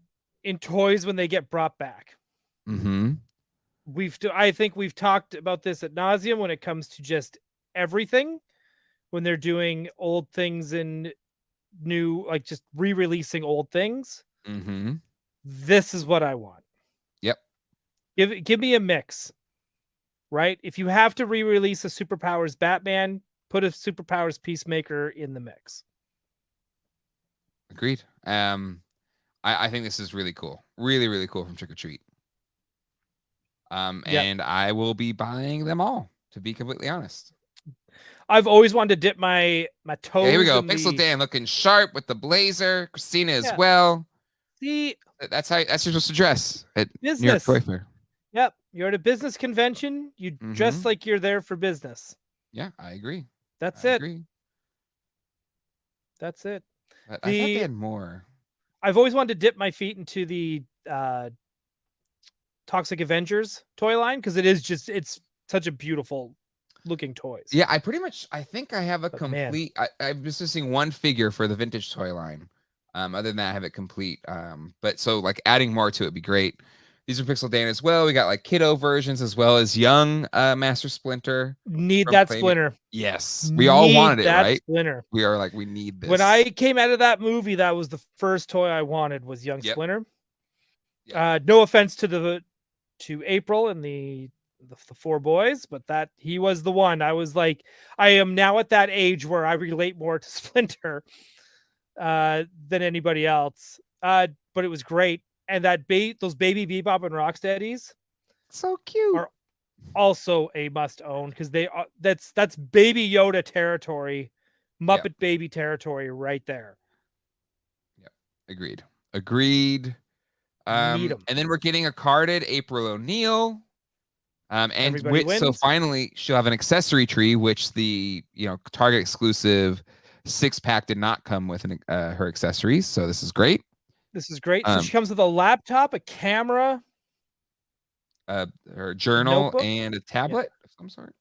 in toys when they get brought back. Mm-hmm. I think we've talked about this ad nauseum when it comes to just everything. When they're doing old things and new, like just re-releasing old things. Mm-hmm. This is what I want. Yep. Give me a mix. Right? If you have to re-release a Superpowers Batman, put a Superpowers Peacemaker in the mix. Agreed. I think this is really cool. Really, really cool from Trick or Treat. And I will be buying them all, to be completely honest. I've always wanted to dip my toes. Here we go. in Pixel the... Dan looking sharp with the blazer. Christina as Yeah. well. See, that's you're supposed to dress at business. New York Toy Fair. Yep, you're at a business convention. You dress like you're there for business. Yeah, I agree. That's I it. agree. That's it. I thought they had more. I've always wanted to dip my feet into the Toxic Avengers toy line because it's such a beautiful looking toys. Yeah, I think I have a complete. I'm just missing one figure for the vintage toy line. Other than that, I have it complete. But so like adding more to it would be great. These are Pixel Dan as well. We got like kiddo versions as well as young Master Splinter. Need that Splinter. Yes, we all wanted it, right? Splinter. We are like, we need this. When I came out of that movie, that was the first toy I wanted was young Splinter. Yep. No offense to April and the four boys, but that he was the one. I was like, I am now at that age where I relate more to Splinter than anybody else. But it was great. And those baby Bebop and Rocksteadies, so cute, are also a must own because they are that's Baby Yoda territory, Muppet Baby territory right there. Yep, agreed. And then we're getting a carded April O'Neil. So finally she'll have an accessory tree, which the Target exclusive 6-pack did not come with her accessories. So this is great. So she comes with a laptop, a camera, her journal, and a tablet of some sort.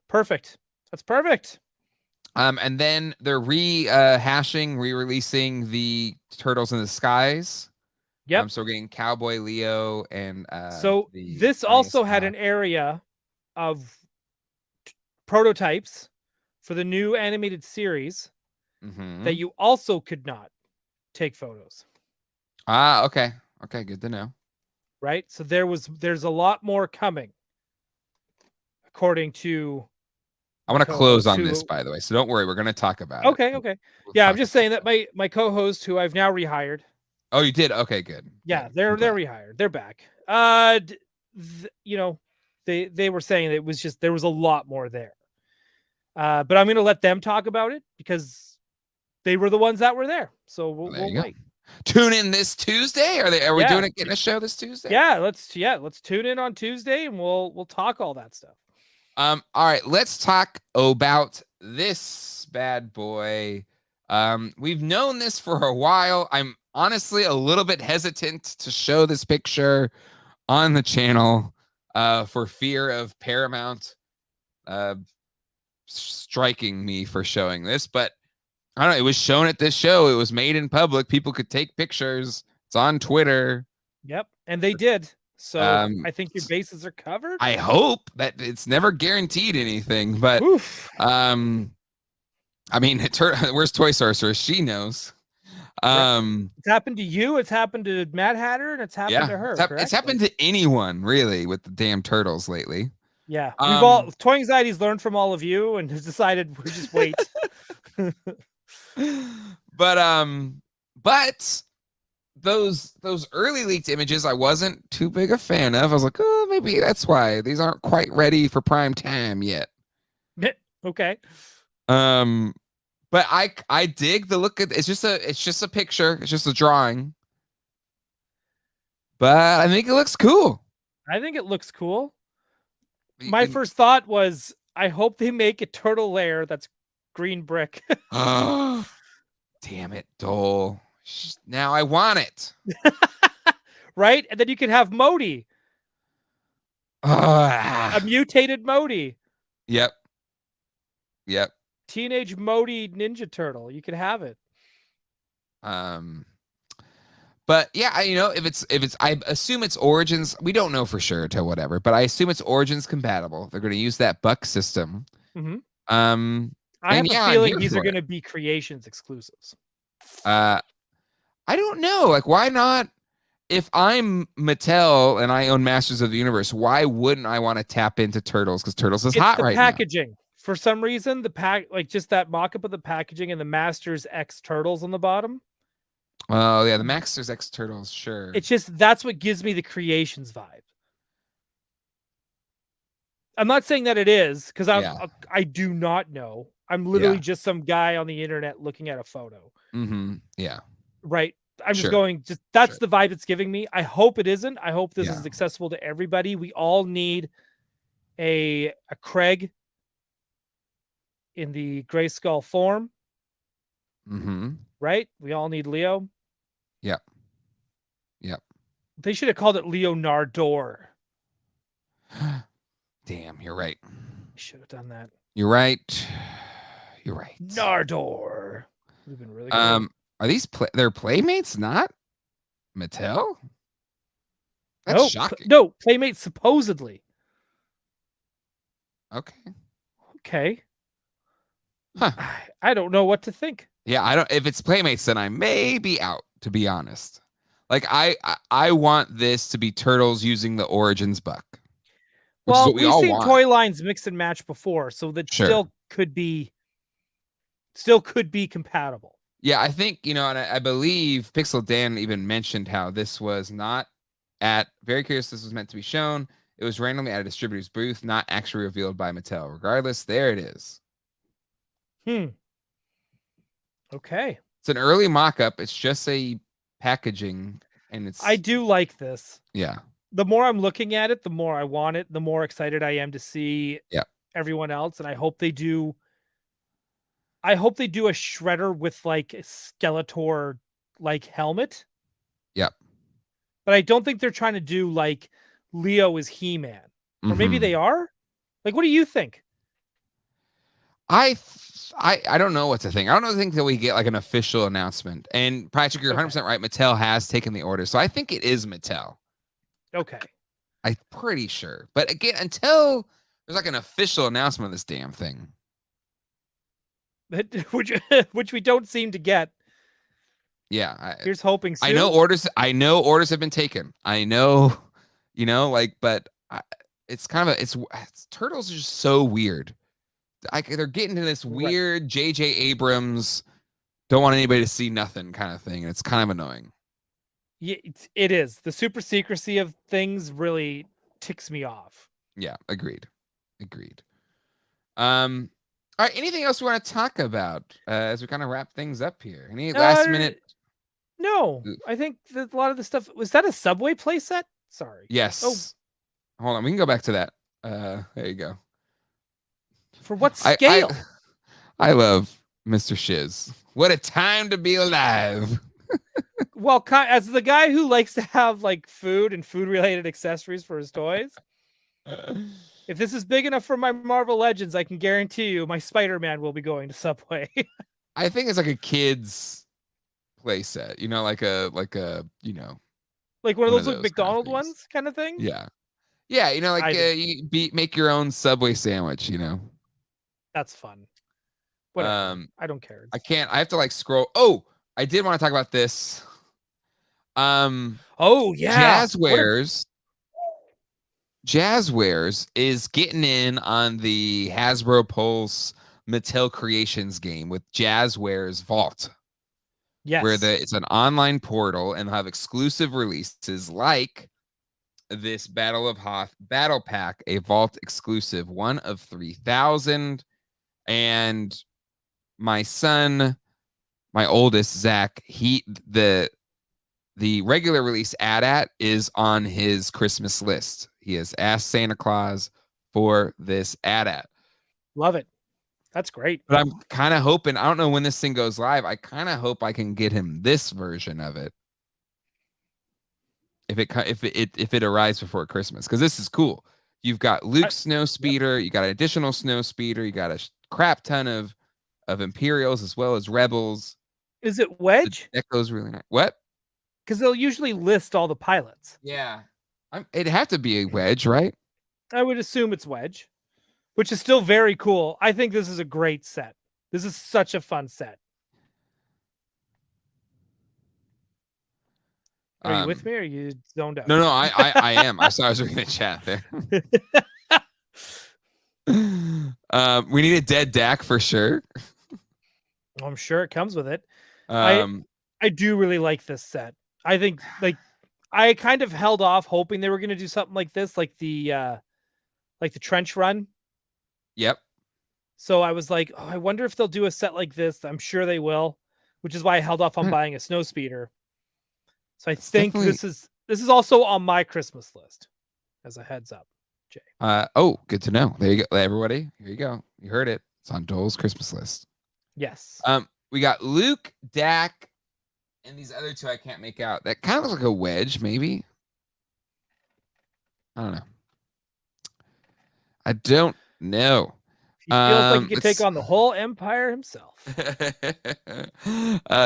Perfect. That's perfect. And then they're re-releasing the Turtles in the Skies. Yep. So we're getting Cowboy Leo and so this also had an area of prototypes for the new animated series that you also could not take photos. Okay, good to know. Right, so there's a lot more coming, according to. I want to close on this, by the way, so don't worry, we're going to talk about it. Okay. Yeah, I'm just saying that my co-host, who I've now rehired. Oh, you did? Okay, good. Yeah, they're rehired. They're back. They were saying that it was just there was a lot more there. But I'm going to let them talk about it because they were the ones that were there. So we'll wait. Tune in this Tuesday. Are we doing it? Getting a show this Tuesday? Yeah, let's tune in on Tuesday and we'll talk all that stuff. All right, let's talk about this bad boy. We've known this for a while. I'm honestly a little bit hesitant to show this picture on the channel for fear of Paramount striking me for showing this, but I don't know. It was shown at this show. It was made in public. People could take pictures. It's on Twitter. Yep, and they did. So I think your bases are covered. I hope that it's never guaranteed anything, but I mean, where's Toy Sorcerer? She knows. It's happened to you. It's happened to Mad Hatter, and it's happened to her. It's happened to anyone really with the damn turtles lately. Yeah, we've all Toy Anxiety's learned from all of you and has decided we'll just wait. But those early leaked images I wasn't too big a fan of. I was like, oh, maybe that's why these aren't quite ready for prime time yet. Okay. But I dig the look at it's just a picture, it's just a drawing. But I think it looks cool. My first thought was I hope they make a turtle lair that's green brick. Damn it, Doell. Now I want it. Right? And then you could have Modi. A mutated Modi. Yep. Teenage Modi Ninja Turtle. You could have it. But yeah, if it's I assume it's Origins. We don't know for sure till whatever, but I assume it's Origins compatible. They're going to use that buck system. I have a feeling these are going to be Creations exclusives. I don't know. Like, why not? If I'm Mattel and I own Masters of the Universe, why wouldn't I want to tap into Turtles? Because Turtles is hot right now. Packaging. For some reason, just that mock-up of the packaging and the Masters X Turtles on the bottom. Oh, yeah, the Masters X Turtles, sure. It's just, that's what gives me the Creations vibe. I'm not saying that it is, because I do not know. I'm literally just some guy on the internet looking at a photo. Yeah. Right. I'm just going, that's the vibe it's giving me. I hope it isn't. I hope this is accessible to everybody. We all need a Craig in the Grayskull form. Right? We all need Leo. Yep. They should have called it Leonardor. Damn, you're right. Should have done that. You're right. Nardor. We've been really good. Are these their Playmates, not Mattel? That's shocking. No, Playmates supposedly. Okay. Huh. I don't know what to think. Yeah, I don't. If it's Playmates, then I may be out, to be honest. Like I want this to be Turtles using the Origins buck. Well, we've seen toy lines mix and match before, so that still could be compatible. Yeah, I think, and I believe Pixel Dan even mentioned how this was not very curious. This was meant to be shown. It was randomly at a distributor's booth, not actually revealed by Mattel. Regardless, there it is. Okay. It's an early mock-up. It's just a packaging, and I do like this. Yeah. The more I'm looking at it, the more I want it, the more excited I am to see everyone else. And I hope they do a Shredder with like a Skeletor like helmet. Yep. But I don't think they're trying to do like Leo is He-Man. Or maybe they are? Like, what do you think? I don't know what to think. I don't think that we get like an official announcement. And Patrick, you're 100% right. Mattel has taken the order. So I think it is Mattel. Okay. I'm pretty sure. But again, until there's like an official announcement of this damn thing. Which we don't seem to get. Yeah. Here's hoping soon. I know orders have been taken. I know, but it's kind of Turtles are just so weird. They're getting to this weird J.J. Abrams don't want anybody to see nothing kind of thing. And it's kind of annoying. Yeah, it is. The super secrecy of things really ticks me off. Yeah, agreed. All right, anything else we want to talk about as we kind of wrap things up here? Any last minute? No, I think that a lot of the stuff, was that a Subway playset? Sorry. Yes. Oh, hold on. We can go back to that. There you go. For what scale? I love Mr. Shiz. What a time to be alive. Well, as the guy who likes to have like food and food related accessories for his toys, if this is big enough for my Marvel Legends, I can guarantee you my Spider-Man will be going to Subway. I think it's like a kid's play set, like a like one of those like McDonald's ones kind of thing. Yeah, you make your own Subway sandwich. That's fun. Whatever. I don't care. I have to like scroll. Oh, I did want to talk about this. Oh yeah, Jazzwares is getting in on the Hasbro Pulse Mattel Creations game with Jazzwares Vault. Yes. Where it's an online portal and have exclusive releases like this Battle of Hoth Battle Pack, a Vault exclusive, one of 3,000. And my son, my oldest, Zach, the regular release AT-AT is on his Christmas list. He has asked Santa Claus for this AT-AT. Love it. That's great. But I'm kind of hoping, I don't know when this thing goes live. I kind of hope I can get him this version of it. If it arrives before Christmas, because this is cool. You've got Luke's snow speeder, you got an additional snow speeder, you got a crap ton of Imperials as well as Rebels. Is it Wedge? That goes really nice. What? Because they'll usually list all the pilots. Yeah. It'd have to be a Wedge, right? I would assume it's Wedge, which is still very cool. I think this is a great set. This is such a fun set. Are you with me or are you zoned out? No, I am. I saw I was reading the chat there. We need a dead Dak for sure. I'm sure it comes with it. I do really like this set. I think I kind of held off hoping they were going to do something like this, like the like the trench run. Yep. So I was like, oh, I wonder if they'll do a set like this. I'm sure they will, which is why I held off on buying a snow speeder. So I think this is also on my Christmas list as a heads up, Jay. Oh, good to know. There you go, everybody. Here you go. You heard it. It's on Doell's Christmas list. Yes. We got Luke, Dak, and these other two I can't make out. That kind of looks like a wedge, maybe. I don't know. I don't know. He feels like he could take on the whole empire himself.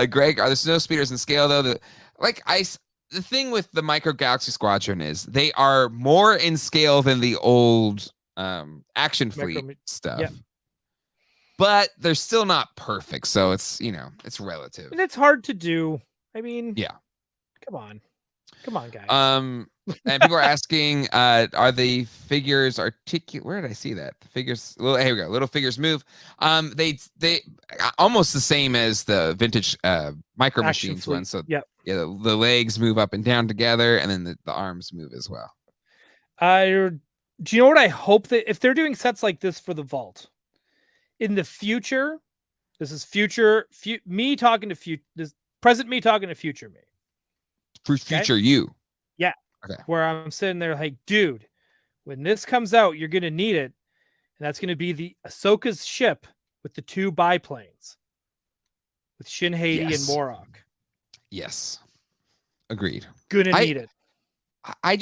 Greg, are the snow speeders in scale though? The thing with the Micro Galaxy Squadron is they are more in scale than the old Action Fleet stuff. Yep. But they're still not perfect, so it's it's relative. And it's hard to do. I mean, yeah. Come on, guys. And people are asking, are the figures articulate? Where did I see that? The figures. Here we go. Little figures move. They almost the same as the vintage Micro Machines one. So yep. Yeah, the legs move up and down together, and then the arms move as well. Do you know what I hope that if they're doing sets like this for the vault in the future? This is me talking to this present me talking to future me. Future you. Yeah. Okay. Where I'm sitting there like, dude, when this comes out, you're gonna need it, and that's gonna be the Ahsoka's ship with the 2 biplanes with Shin Hati and Morok. Yes. Agreed. Gonna need it. I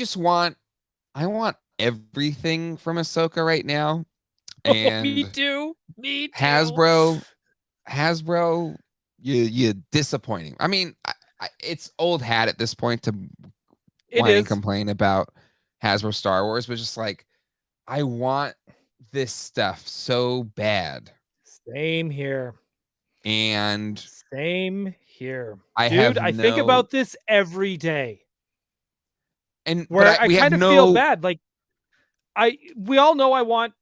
want everything from Ahsoka right now. And me too. Hasbro, you disappointing. I mean, it's old hat at this point to whine and complain about Hasbro Star Wars, but just like, I want this stuff so bad. Same here. And same here. I think about this every day. And where I kind of feel bad. Like we all know I want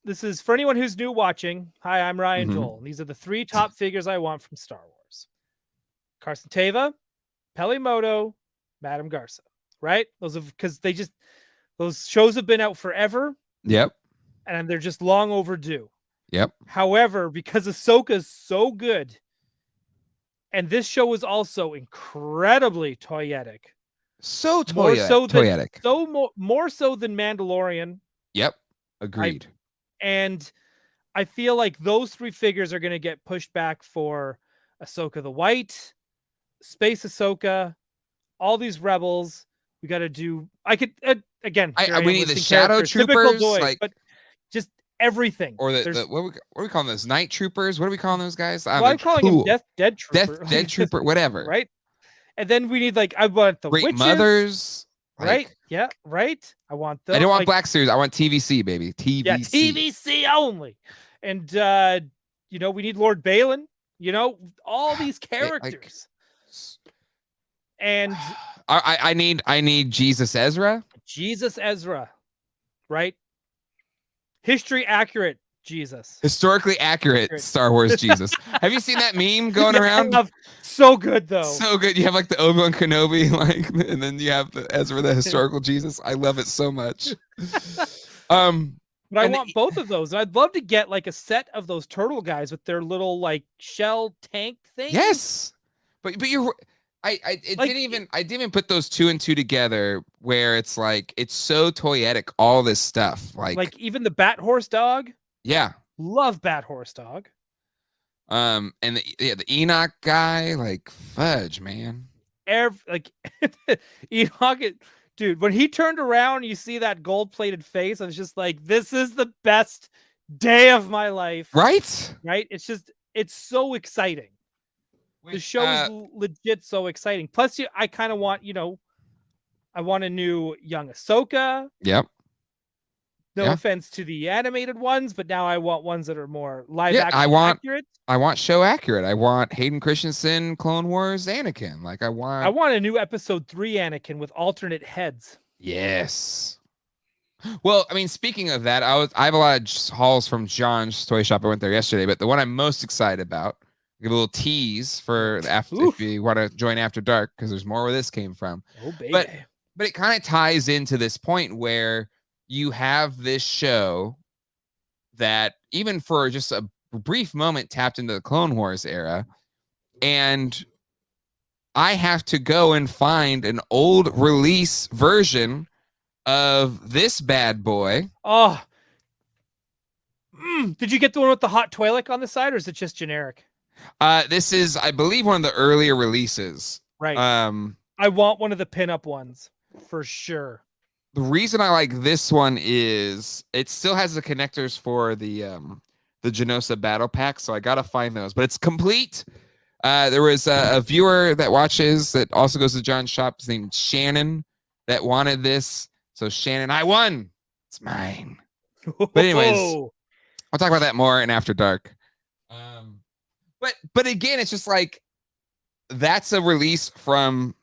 this is for anyone who's new watching. Hi, I'm Ryan Doell. These are the 3 top figures I want from Star Wars. Carson Teva, Pelimoto, Madame Garza. Right? Because those shows have been out forever. Yep. And they're just long overdue. Yep. However, because Ahsoka is so good, and this show is also incredibly toyetic. So toyetic. More so than Mandalorian. Yep. Agreed. And I feel like those 3 figures are going to get pushed back for Ahsoka the White, Space Ahsoka, all these Rebels. We got to do. I could again. We need the Shadow Troopers, Doys, but just everything. Or what are we calling those? Night Troopers? What are we calling those guys? I'm calling them Dead Trooper. Dead Trooper, whatever. Right. And then we need I want the Great witches. Mothers. Right. Yeah. Right. I want those. I don't want Black Series. I want TVC, baby. TVC. Yeah, TVC only. And we need Lord Balin. All these characters. And I need Jesus Ezra. Jesus Ezra. Right. History accurate Jesus. Historically accurate Star Wars Jesus. Have you seen that meme going around? So good though. So good. You have the Obi-Wan Kenobi, and then you have the Ezra, the historical Jesus. I love it so much. But I want both of those. I'd love to get a set of those turtle guys with their little shell tank thing. Yes. But you're I didn't even put those 2 and 2 together where it's it's so toyetic, all this stuff. Like even the Bat Horse dog. Yeah. Love Bat Horse dog. And the Enoch guy, fudge, man. Enoch, dude, when he turned around, you see that gold-plated face. I was just this is the best day of my life. Right? Right? It's so exciting. The show is legit so exciting. Plus, I kind of want, I want a new young Ahsoka. Yep. No offense to the animated ones, but now I want ones that are more live action accurate. I want show accurate. I want Hayden Christensen, Clone Wars, Anakin. I want a new episode 3 Anakin with alternate heads. Yes. Well, I mean, speaking of that, I have a lot of hauls from John's toy shop. I went there yesterday, but the one I'm most excited about, give a little tease for if you want to join After Dark, because there's more where this came from. Oh, baby. But it kind of ties into this point where you have this show that even for just a brief moment tapped into the Clone Wars era, and I have to go and find an old release version of this bad boy. Oh, did you get the one with the hot Twi'lek on the side, or is it just generic? This is, I believe, one of the earlier releases. Right. I want one of the pinup ones for sure. The reason I like this one is it still has the connectors for the Genosa battle pack, so I gotta find those. But it's complete. There was a viewer that watches that also goes to John's shop named Shannon that wanted this. So Shannon, I won. It's mine. But anyways, I'll talk about that more in After Dark. But again, it's just like that's a release from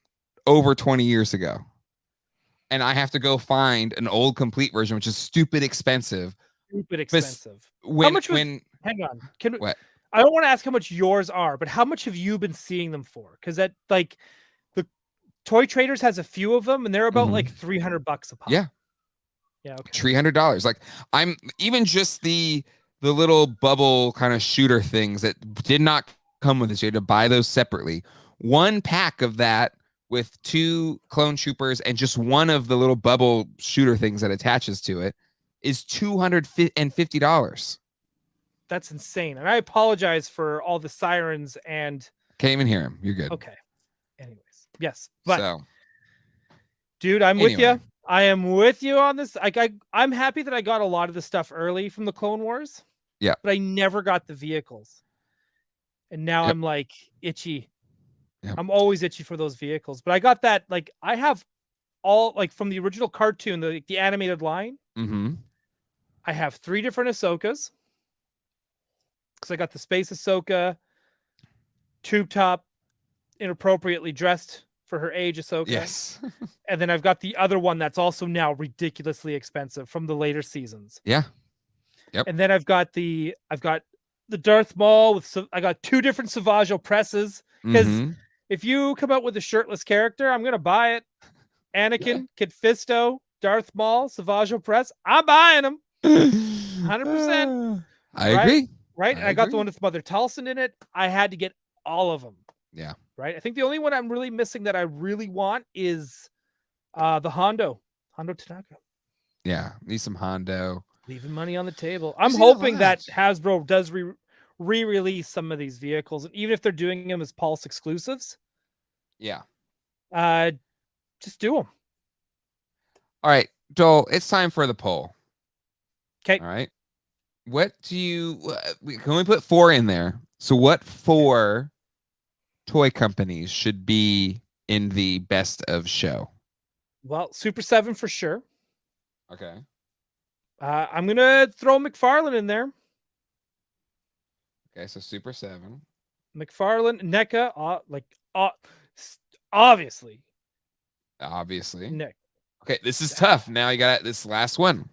over 20 years ago. And I have to go find an old complete version, which is stupid expensive. Stupid expensive. How much hang on. What? I don't want to ask how much yours are, but how much have you been seeing them for? Because that, like, the Toy Traders has a few of them, and they're about like $300 a pop. Yeah. Yeah. Okay. $300. Like, I'm even just the little bubble kind of shooter things that did not come with this. You had to buy those separately. One pack of that with 2 clone troopers and just one of the little bubble shooter things that attaches to it is $250. That's insane. And I apologize for all the sirens and can't even hear him. You're good. Okay. Anyways, yes. But so, dude, I'm with you. I am with you on this. I'm happy that I got a lot of the stuff early from the Clone Wars. Yeah. But I never got the vehicles. And now I'm like itchy. Yep. I'm always itchy for those vehicles. But I got that, like, I have all, like, from the original cartoon, the animated line. I have 3 different Ahsokas. Because I got the Space Ahsoka, Tube Top, inappropriately dressed for her age Ahsoka. Yes. And then I've got the other one that's also now ridiculously expensive from the later seasons. Yeah. Yep. And then I've got the Darth Maul with I got 2 different Savage presses. Because if you come out with a shirtless character, I'm gonna buy it. Anakin, Kid Fisto, Darth Maul, Savage press. I'm buying them. 100%. I agree. Right? And I got the one with Mother Talson in it. I had to get all of them. Yeah. Right? I think the only one I'm really missing that I really want is the Hondo Tanaka. Yeah. Need some Hondo. Leaving money on the table. I'm hoping that Hasbro does re-release some of these vehicles. And even if they're doing them as Pulse exclusives. Yeah. Just do them. All right, Doell, it's time for the poll. Okay. All right. What do you can we put 4 in there? So what 4 toy companies should be in the best of show? Well, Super 7 for sure. Okay. I'm gonna throw McFarlane in there. Okay, so Super 7. McFarlane, NECA, obviously. Nick. Okay, this is tough. Now you got this last one.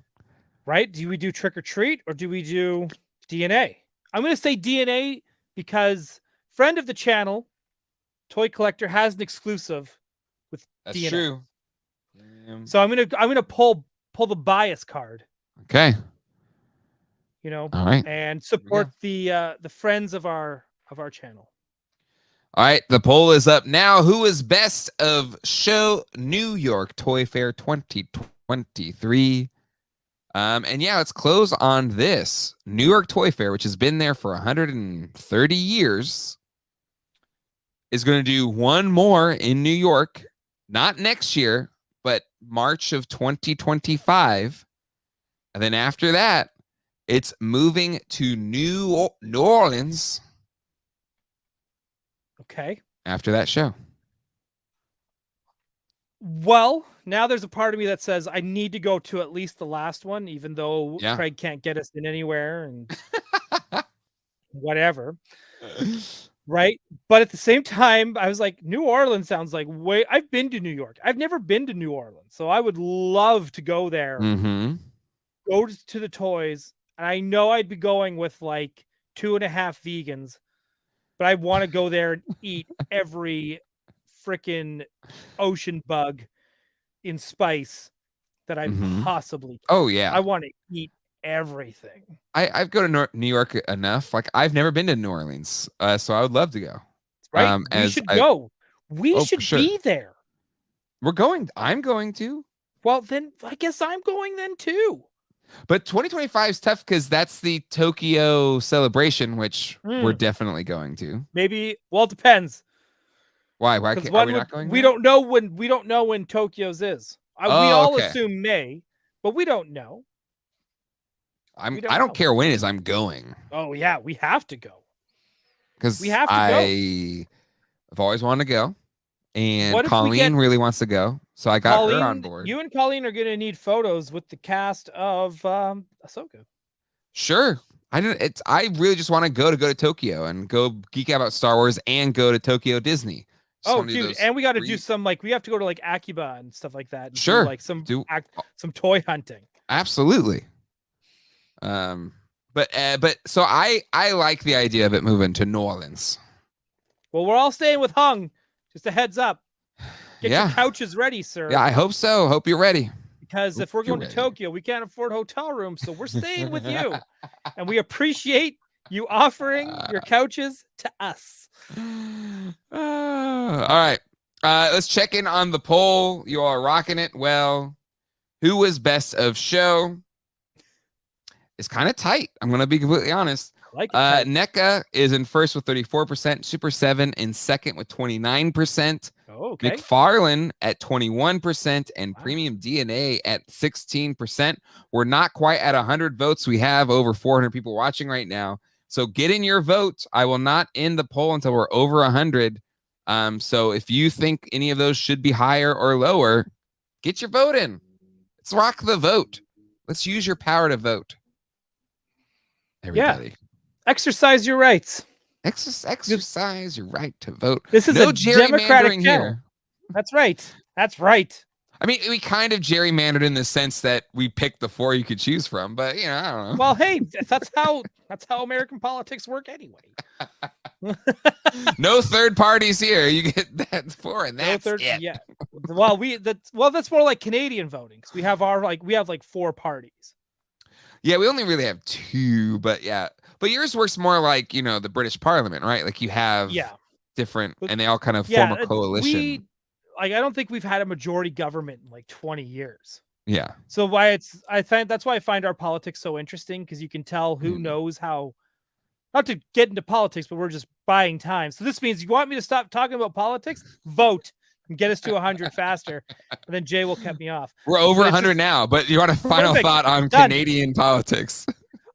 Right? Do we do Trick or Treat or do we do DNA? I'm going to say DNA because friend of the channel, Toy Collector, has an exclusive with That's DNA. True. So I'm gonna pull the bias card. Okay. You know, all right, and support the friends of our channel. All right, the poll is up now. Who is best of show New York Toy Fair 2023? And yeah, let's close on this. New York Toy Fair, which has been there for 130 years, is going to do one more in New York, not next year, but March of 2025. And then after that, it's moving to New Orleans. Okay. After that show. Well, now there's a part of me that says I need to go to at least the last one, even though Craig can't get us in anywhere and whatever. Right. But at the same time, I was like, New Orleans sounds like I've been to New York. I've never been to New Orleans. So I would love to go there, go to the toys. And I know I'd be going with like 2.5 vegans, but I want to go there and eat every freaking ocean bug in spice that I possibly can. Oh yeah. I want to eat everything. I've go to New York enough. Like I've never been to New Orleans, so I would love to go. Right? We should go. We should be there. We're going. I'm going to. Well, then I guess I'm going then too. But 2025 is tough because that's the Tokyo celebration, which we're definitely going to. Maybe. Well, it depends. Why? Are we not going? We don't know when Tokyo's is. We all assume May, but we don't know. I don't care when it is. I'm going. Oh yeah, we have to go. Because I've always wanted to go, and Colleen really wants to go, so I got her on board. You and Colleen are going to need photos with the cast of Ahsoka. Sure. I really just want to go to Tokyo and go geek out about Star Wars and go to Tokyo Disney. Dude, and we got to do some we have to go to like Akiba and stuff like that. And sure. Do some toy hunting. Absolutely. But so I like the idea of it moving to New Orleans. Well, we're all staying with Hung. Just a heads up. Get your couches ready, sir. Yeah, I hope so. Hope you're ready. Because if we're going to Tokyo, we can't afford hotel rooms, so we're staying with you. And we appreciate you offering your couches to us. All right. Let's check in on the poll. You all are rocking it. Well, who was best of show? It's kind of tight. I'm going to be completely honest. NECA is in first with 34%, Super 7 in second with 29%, McFarlane at 21%, and Premium DNA at 16%. We're not quite at 100 votes. We have over 400 people watching right now. So get in your vote. I will not end the poll until we're over 100. So if you think any of those should be higher or lower, get your vote in. Let's rock the vote. Let's use your power to vote. Everybody. Yeah. Exercise your rights. Exercise your right to vote. This is no gerrymandering here. That's right. That's right. I mean, we kind of gerrymandered in the sense that we picked the 4 you could choose from, but I don't know. Well, hey, that's how American politics work anyway. No third parties here. You get that 4, and that's it. Yeah. Well, that's more like Canadian voting because we have 4 parties. Yeah, we only really have 2, but yeah. But yours works more like, the British Parliament, right? Like you have different, and they all kind of form a coalition. I don't think we've had a majority government in like 20 years. Yeah. So that's why I find our politics so interesting, because you can tell who knows how, not to get into politics, but we're just buying time. So this means you want me to stop talking about politics? Vote and get us to 100 faster. And then Jay will cut me off. We're over 100 now, but you want a final thought on Canadian politics?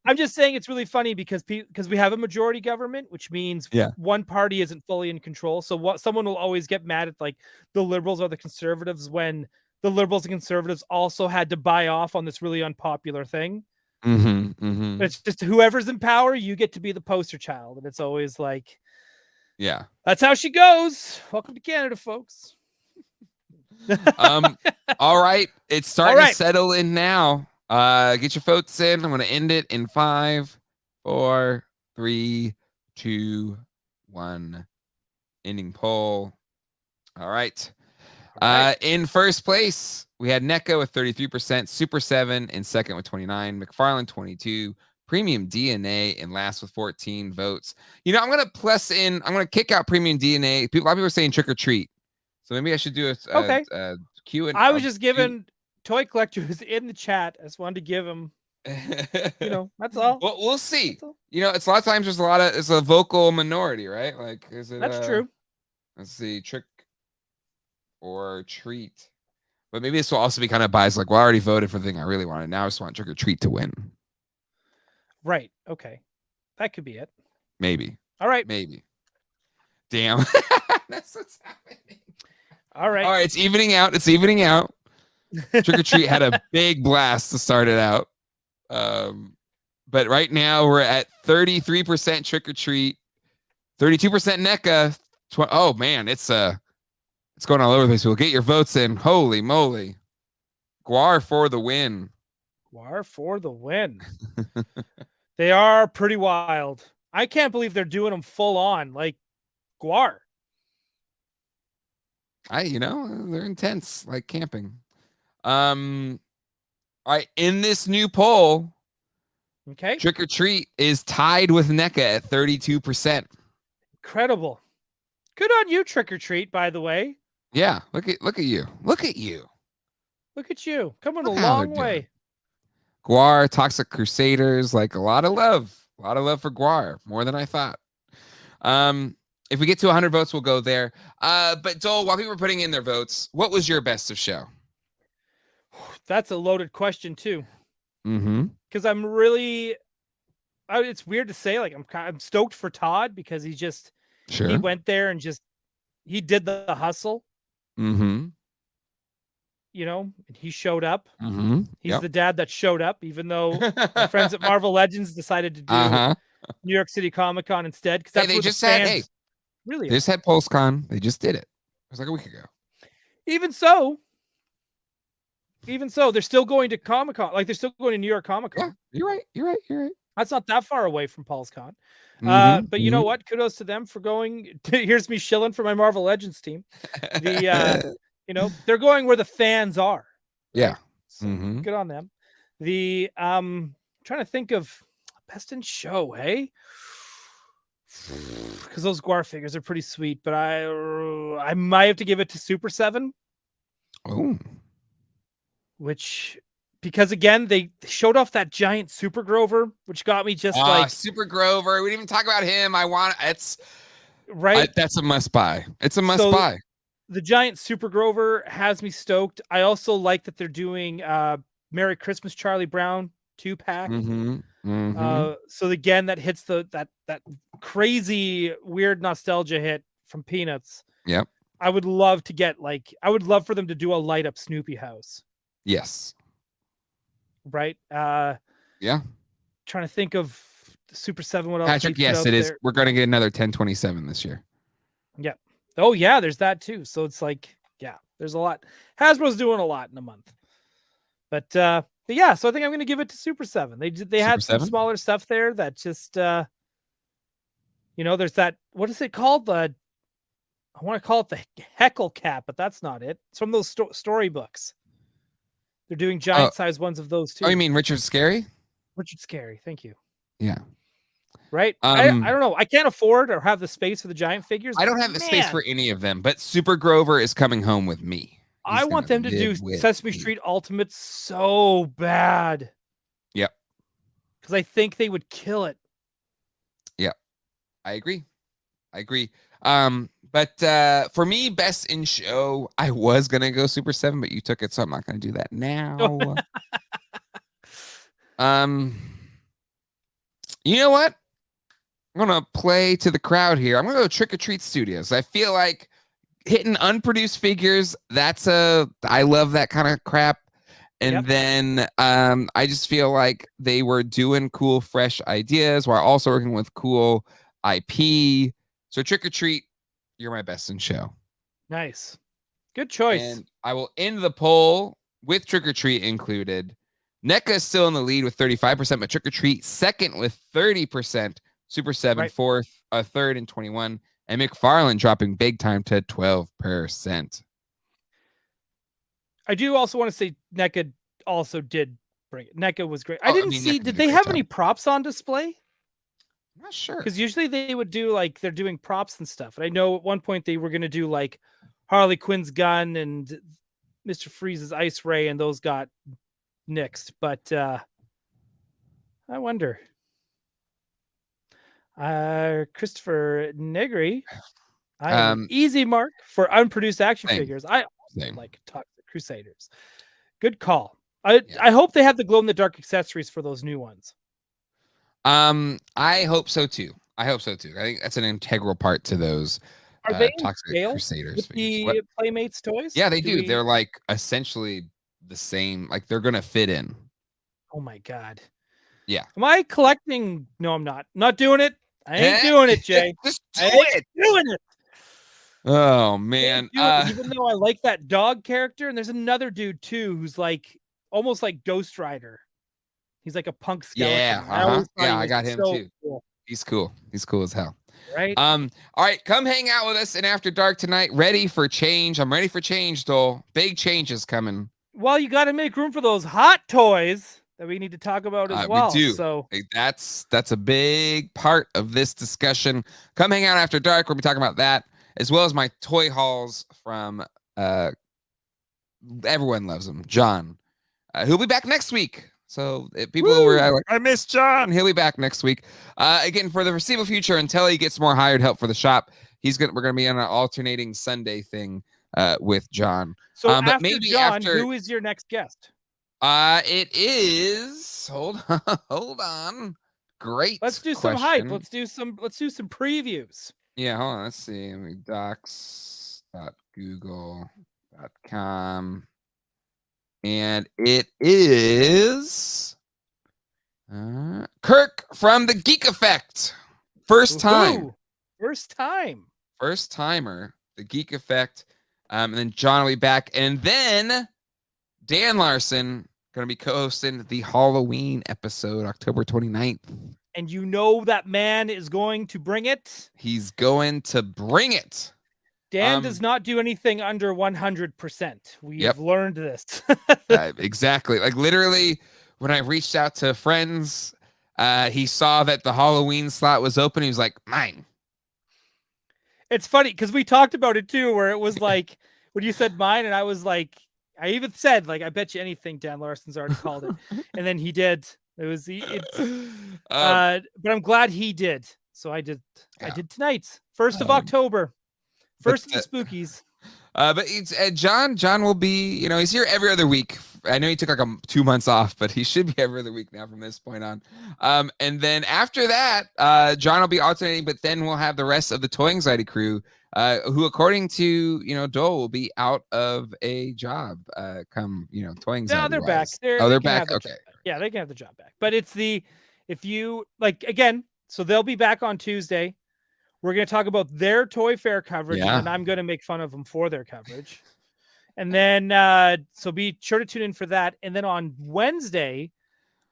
I'm just saying it's really funny because we have a majority government, which means one party isn't fully in control. So someone will always get mad at like the Liberals or the Conservatives when the Liberals and Conservatives also had to buy off on this really unpopular thing. It's just whoever's in power, you get to be the poster child. And it's always like, that's how she goes. Welcome to Canada, folks. All right. It's starting to settle in now. Get your votes in. I'm going to end it in 5, 4, 3, 2, 1. Ending poll. All right. In first place, we had NECA with 33%, Super 7 in second with 29, McFarlane 22, Premium DNA in last with 14 votes. I'm going to kick out Premium DNA. A lot of people are saying trick or treat. So maybe I should do a Q&A. I was just giving toy collectors in the chat. I just wanted to give them, that's all. Well, we'll see. It's a lot of times it's a vocal minority, right? Like, is it? That's true. Let's see, trick or treat. But maybe this will also be kind of biased. Like, well, I already voted for the thing I really wanted. Now I just want trick or treat to win. Right. Okay. That could be it. Maybe. All right. Maybe. Damn. That's what's happening. All right. All right. It's evening out. Trick or treat had a big blast to start it out. But right now we're at 33% trick or treat, 32% NECA. Oh man, it's going all over the place. We'll get your votes in. Holy moly. Guar for the win. Guar for the win. They are pretty wild. I can't believe they're doing them full on like Guar. They're intense, like camping. All right, in this new poll, Okay. Trick or Treat is tied with NECA at 32%. Incredible. Good on you, Trick or Treat, by the way. Yeah, look at you. Look at you. Look at you. Coming Look a how they're long way. Guar, Toxic Crusaders, like a lot of love. A lot of love for Guar, more than I thought. If we get to 100 votes, we'll go there. But Doell, while people were putting in their votes, what was your best of show? That's a loaded question too. Mm-hmm. Because I'm really, it's weird to say, like I'm stoked for Todd because he went there and he did the hustle. Mm-hmm. You know, and he showed up. Mm-hmm. He's the dad that showed up, even though my friends at Marvel Legends decided to do New York City Comic Con instead. Because that's they just said, really, they just had PulseCon. They just did it. It was like a week ago. Even so, they're still going to Comic Con. Like they're still going to New York Comic Con. Yeah, you're right. That's not that far away from PulseCon. But you know what? Kudos to them for going. Here's me shilling for my Marvel Legends team. You know, they're going where the fans are. Right? Yeah. So good on them. Trying to think of best in show, hey? Because those Guar figures are pretty sweet, but I might have to give it to Super 7. Oh. Because again, they showed off that giant Super Grover, which got me just like Super Grover. We didn't even talk about him. It's right. That's a must buy. It's a must buy. The giant Super Grover has me stoked. I also like that they're doing Merry Christmas Charlie Brown 2-pack. So again, that hits that crazy weird nostalgia hit from Peanuts. Yep. I would love for them to do a light up Snoopy house. Yes. Right. Yeah. Trying to think of Super 7. What else? Patrick, yes, it is. We're going to get another 1027 this year. Yeah. Oh yeah, there's that too. So it's like, yeah, there's a lot. Hasbro's doing a lot in a month. But yeah, so I think I'm going to give it to Super 7. They had some smaller stuff there that just you know, there's that, what is it called? I want to call it the Heckle Cap, but that's not it. It's from those storybooks. They're doing giant size ones of those too. Oh, you mean Richard Scarry? Richard Scarry, thank you. Yeah. Right? I don't know. I can't afford or have the space for the giant figures. I don't have the space for any of them, but Super Grover is coming home with me. I want them to do Sesame Street Ultimates so bad. Yep. Because I think they would kill it. Yep. I agree. But for me, best in show, I was going to go Super 7, but you took it, so I'm not going to do that now. You know what? I'm going to play to the crowd here. I'm going to go Trick or Treat Studios. I feel like hitting unproduced figures, I love that kind of crap. And then I just feel like they were doing cool, fresh ideas while also working with cool IP. So Trick or Treat, you're my best in show. Nice. Good choice. And I will end the poll with Trick or Treat included. NECA is still in the lead with 35%, but Trick or Treat second with 30%. Super 7 fourth, third and 21, and McFarlane dropping big time to 12%. I do also want to say NECA also did bring it. NECA was great. Did they have any props on display? I'm not sure. Because usually they would do they're doing props and stuff. And I know at one point they were going to do like Harley Quinn's gun and Mr. Freeze's ice ray, and those got nixed. But I wonder. Christopher Negri, easy mark for unproduced action figures. I like Toxic Crusaders. Good call. I hope they have the glow in the dark accessories for those new ones. I hope so too. I think that's an integral part to those Toxic Crusaders figures. The Playmates toys? Yeah, they do. They're like essentially the same. Like they're gonna fit in. Oh my god. Yeah. Am I collecting? No, I'm not. Not doing it. I ain't doing it, Jay. Just doing it. Oh man. Even though I like that dog character, and there's another dude too who's like almost like Ghost Rider. He's like a punk skeleton. Yeah, I got him too. Cool. He's cool. He's cool as hell. Right. All right, come hang out with us in After Dark tonight. Ready for change. I'm ready for change, Doell. Big changes coming. Well, you got to make room for those hot toys that we need to talk about as well. We do. So That's a big part of this discussion. Come hang out after dark. We'll be talking about that, as well as my toy hauls from everyone loves him, John. He'll be back next week. So if people were like, I miss John, he'll be back next week. Again, for the foreseeable future, until he gets more hired help for the shop, we're gonna be on an alternating Sunday thing with John. So but after maybe John, after, who is your next guest? It is hold on. Great. Let's do question. some hype. Let's do some previews. Yeah, hold on. Let's see. Docs.google.com. And it is Kirk from the Geek Effect. First time. First timer. The Geek Effect. And then John will be back. And then Dan Larson going to be co-hosting the Halloween episode, October 29th. And you know that man is going to bring it. He's going to bring it. Dan does not do anything under 100%. We've learned this. Exactly. Like literally, when I reached out to friends, he saw that the Halloween slot was open. He was like, mine. It's funny because we talked about it too, where it was like when you said mine, and I was like, I even said, like, I bet you anything Dan Larson's already called it. And then he did. But I'm glad he did. So I did tonight. 1st of October. First of the spookies. But it's John will be, he's here every other week. I know he took like 2 months off, but he should be every other week now from this point on. And then after that, John will be alternating, but then we'll have the rest of the Toy Anxiety crew, who, according to, Doell, will be out of a job come, Toy Anxiety. No, they're back. They're back. Okay. Yeah, they can have the job back. But it's again, so they'll be back on Tuesday. We're going to talk about their Toy Fair coverage, and I'm going to make fun of them for their coverage. And then, so be sure to tune in for that. And then on Wednesday,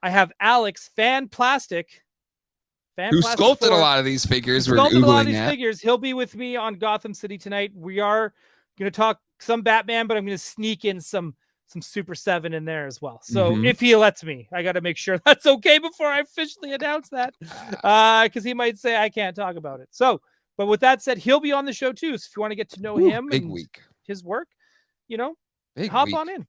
I have Alex, Fan Plastic. Who sculpted a lot of these figures. We're Googling a lot of these figures. He'll be with me on Gotham City tonight. We are going to talk some Batman, but I'm going to sneak in some Super 7 in there as well. So if he lets me, I got to make sure that's okay before I officially announce that, because he might say I can't talk about it. So, but with that said, he'll be on the show too. So if you want to get to know him and his work, hop on in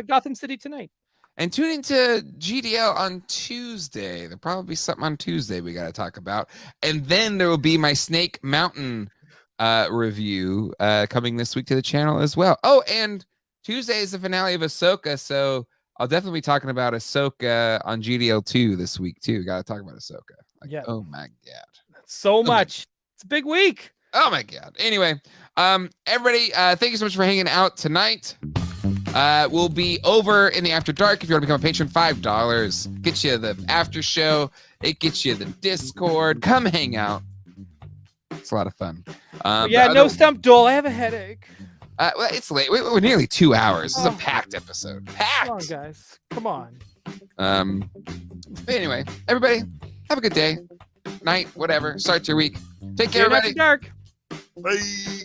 Gotham City tonight. And tune into GDL on Tuesday. There'll probably be something on Tuesday we got to talk about. And then there will be my Snake Mountain review coming this week to the channel as well. Oh, and Tuesday is the finale of Ahsoka, so I'll definitely be talking about Ahsoka on GDL 2 this week too. Got to talk about Ahsoka. Oh my god, so much. It's a big week. Oh my god. Anyway, everybody, thank you so much for hanging out tonight. We'll be over in the After Dark. If you want to become a patron, $5 gets you the after show. It gets you the Discord. Come hang out. It's a lot of fun. No stump Doell. I have a headache. Well, it's late. We're nearly 2 hours. This is a packed episode. Packed. Come on, guys. Come on. But anyway, everybody, have a good day, night, whatever. Start your week. Take care, everybody. After Dark. Bye.